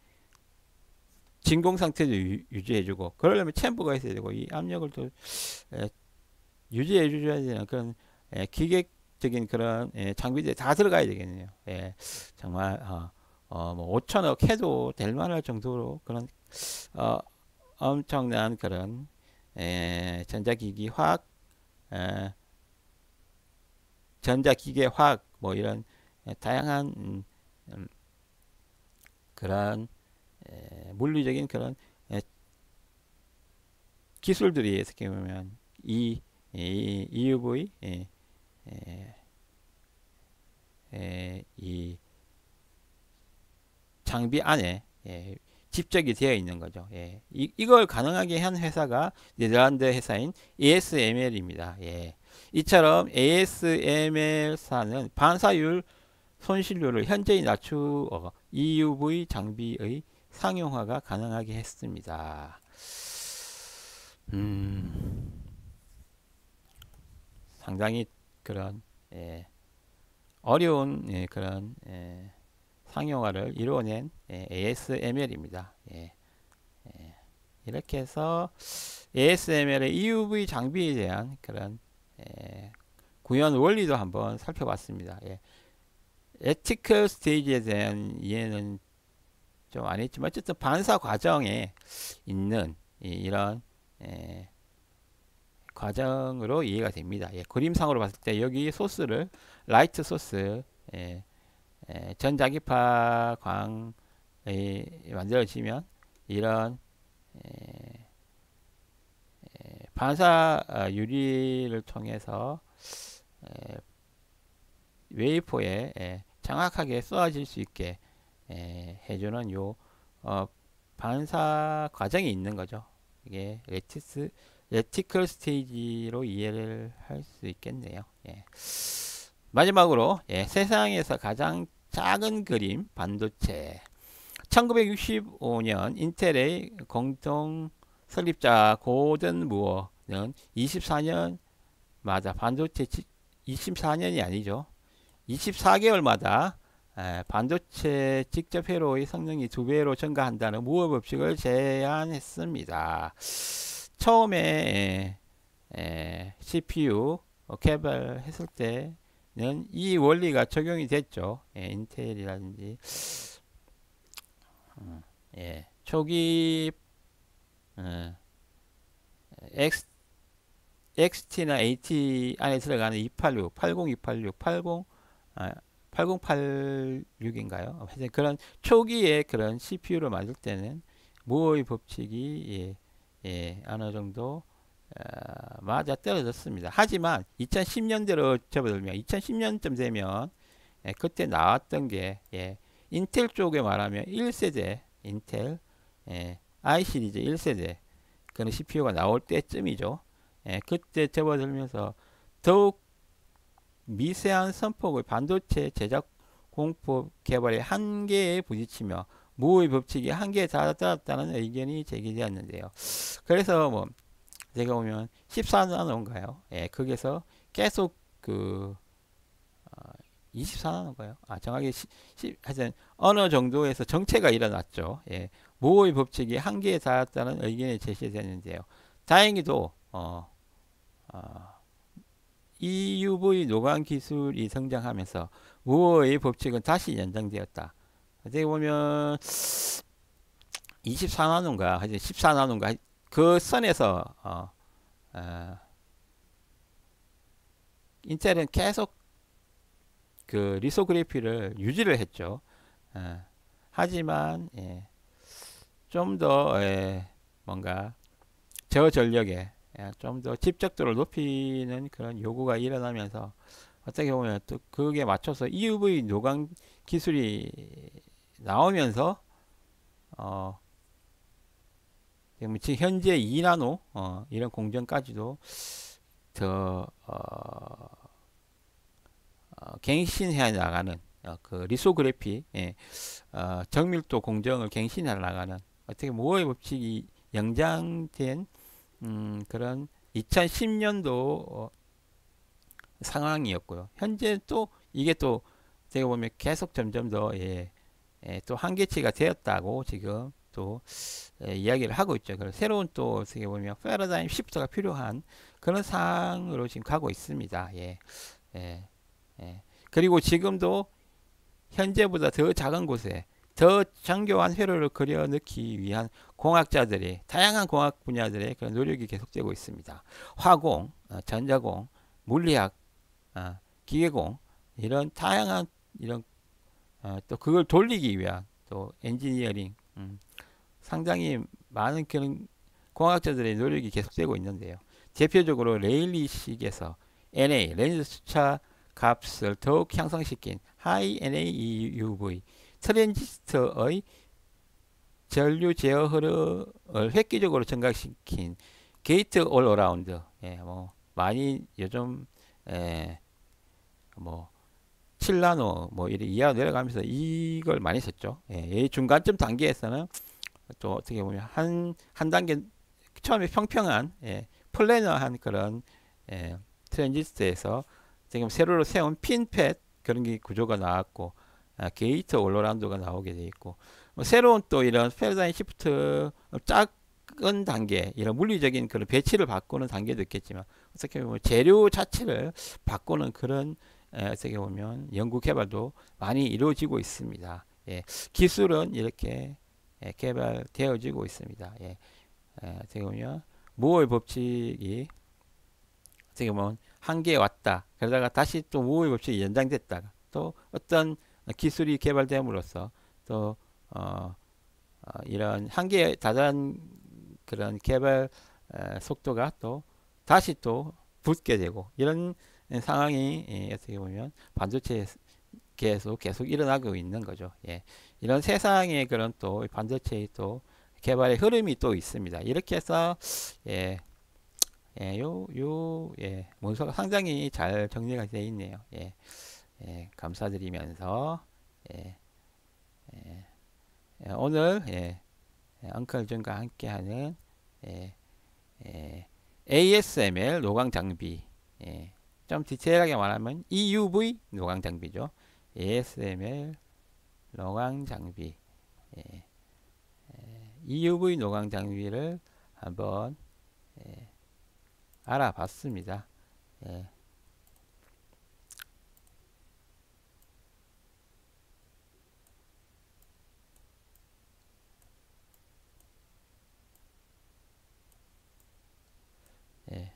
진공 상태도 유지해주고, 그러려면 챔버가 있어야 되고 이 압력을 또 유지해줘야 되는 그런 기계적인 그런 장비들이 다 들어가야 되겠네요. 정말 뭐 5천억 해도 될 만할 정도로 그런 엄청난 그런 전자기기 화학 전자기계 화학 뭐 이런 다양한 그런 물리적인 그런 기술들이 어떻게 보면 이 EUV 이 장비 안에 집적이 되어 있는 거죠. 이걸 가능하게 한 회사가 네덜란드 회사인 ASML입니다. 이처럼 ASML사는 반사율 손실률을 현저히 낮추어 EUV 장비의 상용화가 가능하게 했습니다. 상당히 그런 어려운 그런 상용화를 이루어낸 ASML입니다. 이렇게 해서 ASML의 EUV 장비에 대한 그런 구현 원리도 한번 살펴봤습니다. 예. 에티컬 스테이지에 대한 이해는 좀 안 했지만 어쨌든 반사 과정에 있는 이런 과정으로 이해가 됩니다. 예, 그림상으로 봤을 때 여기 소스를 라이트 소스 전자기파 광이 만들어지면 이런 반사 유리를 통해서 웨이퍼에 정확하게 쏘아질 수 있게 해주는 요 반사 과정이 있는 거죠. 이게 레티클 스테이지로 이해를 할 수 있겠네요. 예. 마지막으로 세상에서 가장 작은 그림 반도체. 1965년 인텔의 공동 설립자 고든 무어는 24년마다 반도체 24년이 아니죠. 24개월마다 반도체 직접 회로의 성능이 2배로 증가한다는 무어 법칙을 제안했습니다. 처음에 CPU 개발했을 때는 이 원리가 적용이 됐죠. 인텔이라든지 초기 XT나 AT 안에 들어가는 286, 80286, 8086인가요? 그런 초기에 그런 CPU를 만들 때는 무어의 법칙이 어느 정도 맞아 떨어졌습니다. 하지만 2010년대로 접어들면 2010년쯤 되면 그때 나왔던 게 인텔 쪽에 말하면 1세대 인텔 i 시리즈 1세대 그런 CPU가 나올 때쯤이죠. 그때 접어들면서 더욱 미세한 선폭의 반도체 제작 공법 개발의 한계에 부딪히며 무어의 법칙이 한계에 달았다는 의견이 제기되었는데요. 그래서 뭐 제가 보면 14나노인가요? 거기서 계속 24나노인가요? 정확히 하여튼 어느 정도에서 정체가 일어났죠. 무어의 법칙이 한계에 달았다는 의견이 제시됐는데요. 다행히도 EUV 노광 기술이 성장하면서 무어의 법칙은 다시 연장되었다. 어떻게 보면 24나노인가, 14나노인가 그 선에서 인텔은 계속 그 리소그래피를 유지를 했죠. 하지만 좀 더 뭔가 저전력에 좀 더 집적도를 높이는 그런 요구가 일어나면서 어떻게 보면 또 그게 맞춰서 EUV 노광 기술이 나오면서 지금 현재 2나노 이런 공정까지도 더 갱신해 나가는 그 리소그래피 정밀도 공정을 갱신해 나가는 어떻게 무어의 법칙이 연장된 그런 2010년도 상황이었고요. 현재 또 이게 또 제가 보면 계속 점점 더 또 한계치가 되었다고 지금 또 이야기를 하고 있죠. 그래서 새로운 또 어떻게 보면 패러다임 시프트가 필요한 그런 상황으로 지금 가고 있습니다. 그리고 지금도 현재보다 더 작은 곳에 더 정교한 회로를 그려 넣기 위한 공학자들이 다양한 공학 분야들의 그런 노력이 계속되고 있습니다. 화공, 전자공, 물리학, 기계공 이런 다양한 이런 또 그걸 돌리기 위한 또 엔지니어링 상당히 많은 그런 공학자들의 노력이 계속되고 있는데요. 대표적으로 레일리식에서 NA 렌즈 수차 값을 더욱 향상시킨 하이 NA-EUV 트랜지스터의 전류 제어 흐름을 획기적으로 증가시킨 게이트 올 어라운드 뭐 많이 요즘 뭐 7나노 뭐 이렇게 이하 내려가면서 이걸 많이 썼죠. 이 중간쯤 단계에서는 또 어떻게 보면 한 단계 처음에 평평한 플래너한 그런 트랜지스터에서 지금 세로로 세운 핀팻 그런 게 구조가 나왔고 게이트 올로란도가 나오게 돼 있고 새로운 또 이런 패러다임 시프트 작은 단계, 이런 물리적인 그런 배치를 바꾸는 단계도 있겠지만, 어떻게 보면 재료 자체를 바꾸는 그런 어떻게 보면 연구 개발도 많이 이루어지고 있습니다. 예, 기술은 이렇게 개발되어지고 있습니다. 예, 어떻게 보면 모어의 법칙이 어떻게 보면 한계에 왔다. 그러다가 다시 또 모어의 법칙이 연장됐다가 또 어떤 기술이 개발됨으로써 또 이런 한계에 달한 그런 개발 속도가 또 다시 또 붙게 되고 이런 상황이 어떻게 보면 반도체에 계속 일어나고 있는 거죠. 예. 이런 세상의 그런 또 반도체의 또 개발의 흐름이 또 있습니다. 이렇게 해서 예, 문서가 상당히 잘 정리가 되어 있네요. 예, 감사드리면서 예, 오늘 엉클준과 함께하는 ASML 노광 장비, 좀 디테일하게 말하면 EUV 노광 장비죠. ASML 노광 장비, EUV 노광 장비를 한번 알아봤습니다. 예. 예.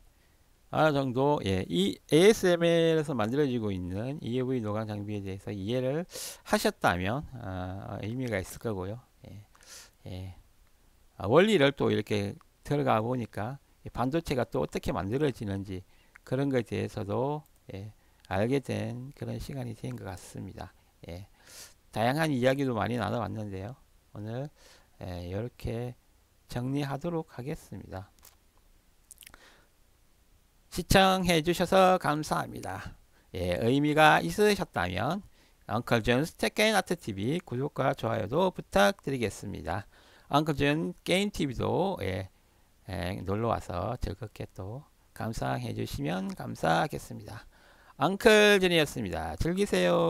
어느 정도 이 ASML에서 만들어지고 있는 EUV 노광 장비에 대해서 이해를 하셨다면 의미가 있을 거고요. 원리를 또 이렇게 들어가 보니까 반도체가 또 어떻게 만들어지는지 그런 것에 대해서도 알게 된 그런 시간이 된 것 같습니다. 다양한 이야기도 많이 나눠봤는데요. 오늘 이렇게 정리하도록 하겠습니다. 시청해 주셔서 감사합니다. 의미가 있으셨다면 엉클준스 테크앤아트TV 구독과 좋아요도 부탁드리겠습니다. 엉클준 게임TV도 놀러와서 즐겁게 또 감상해 주시면 감사하겠습니다. 엉클준이었습니다. 즐기세요.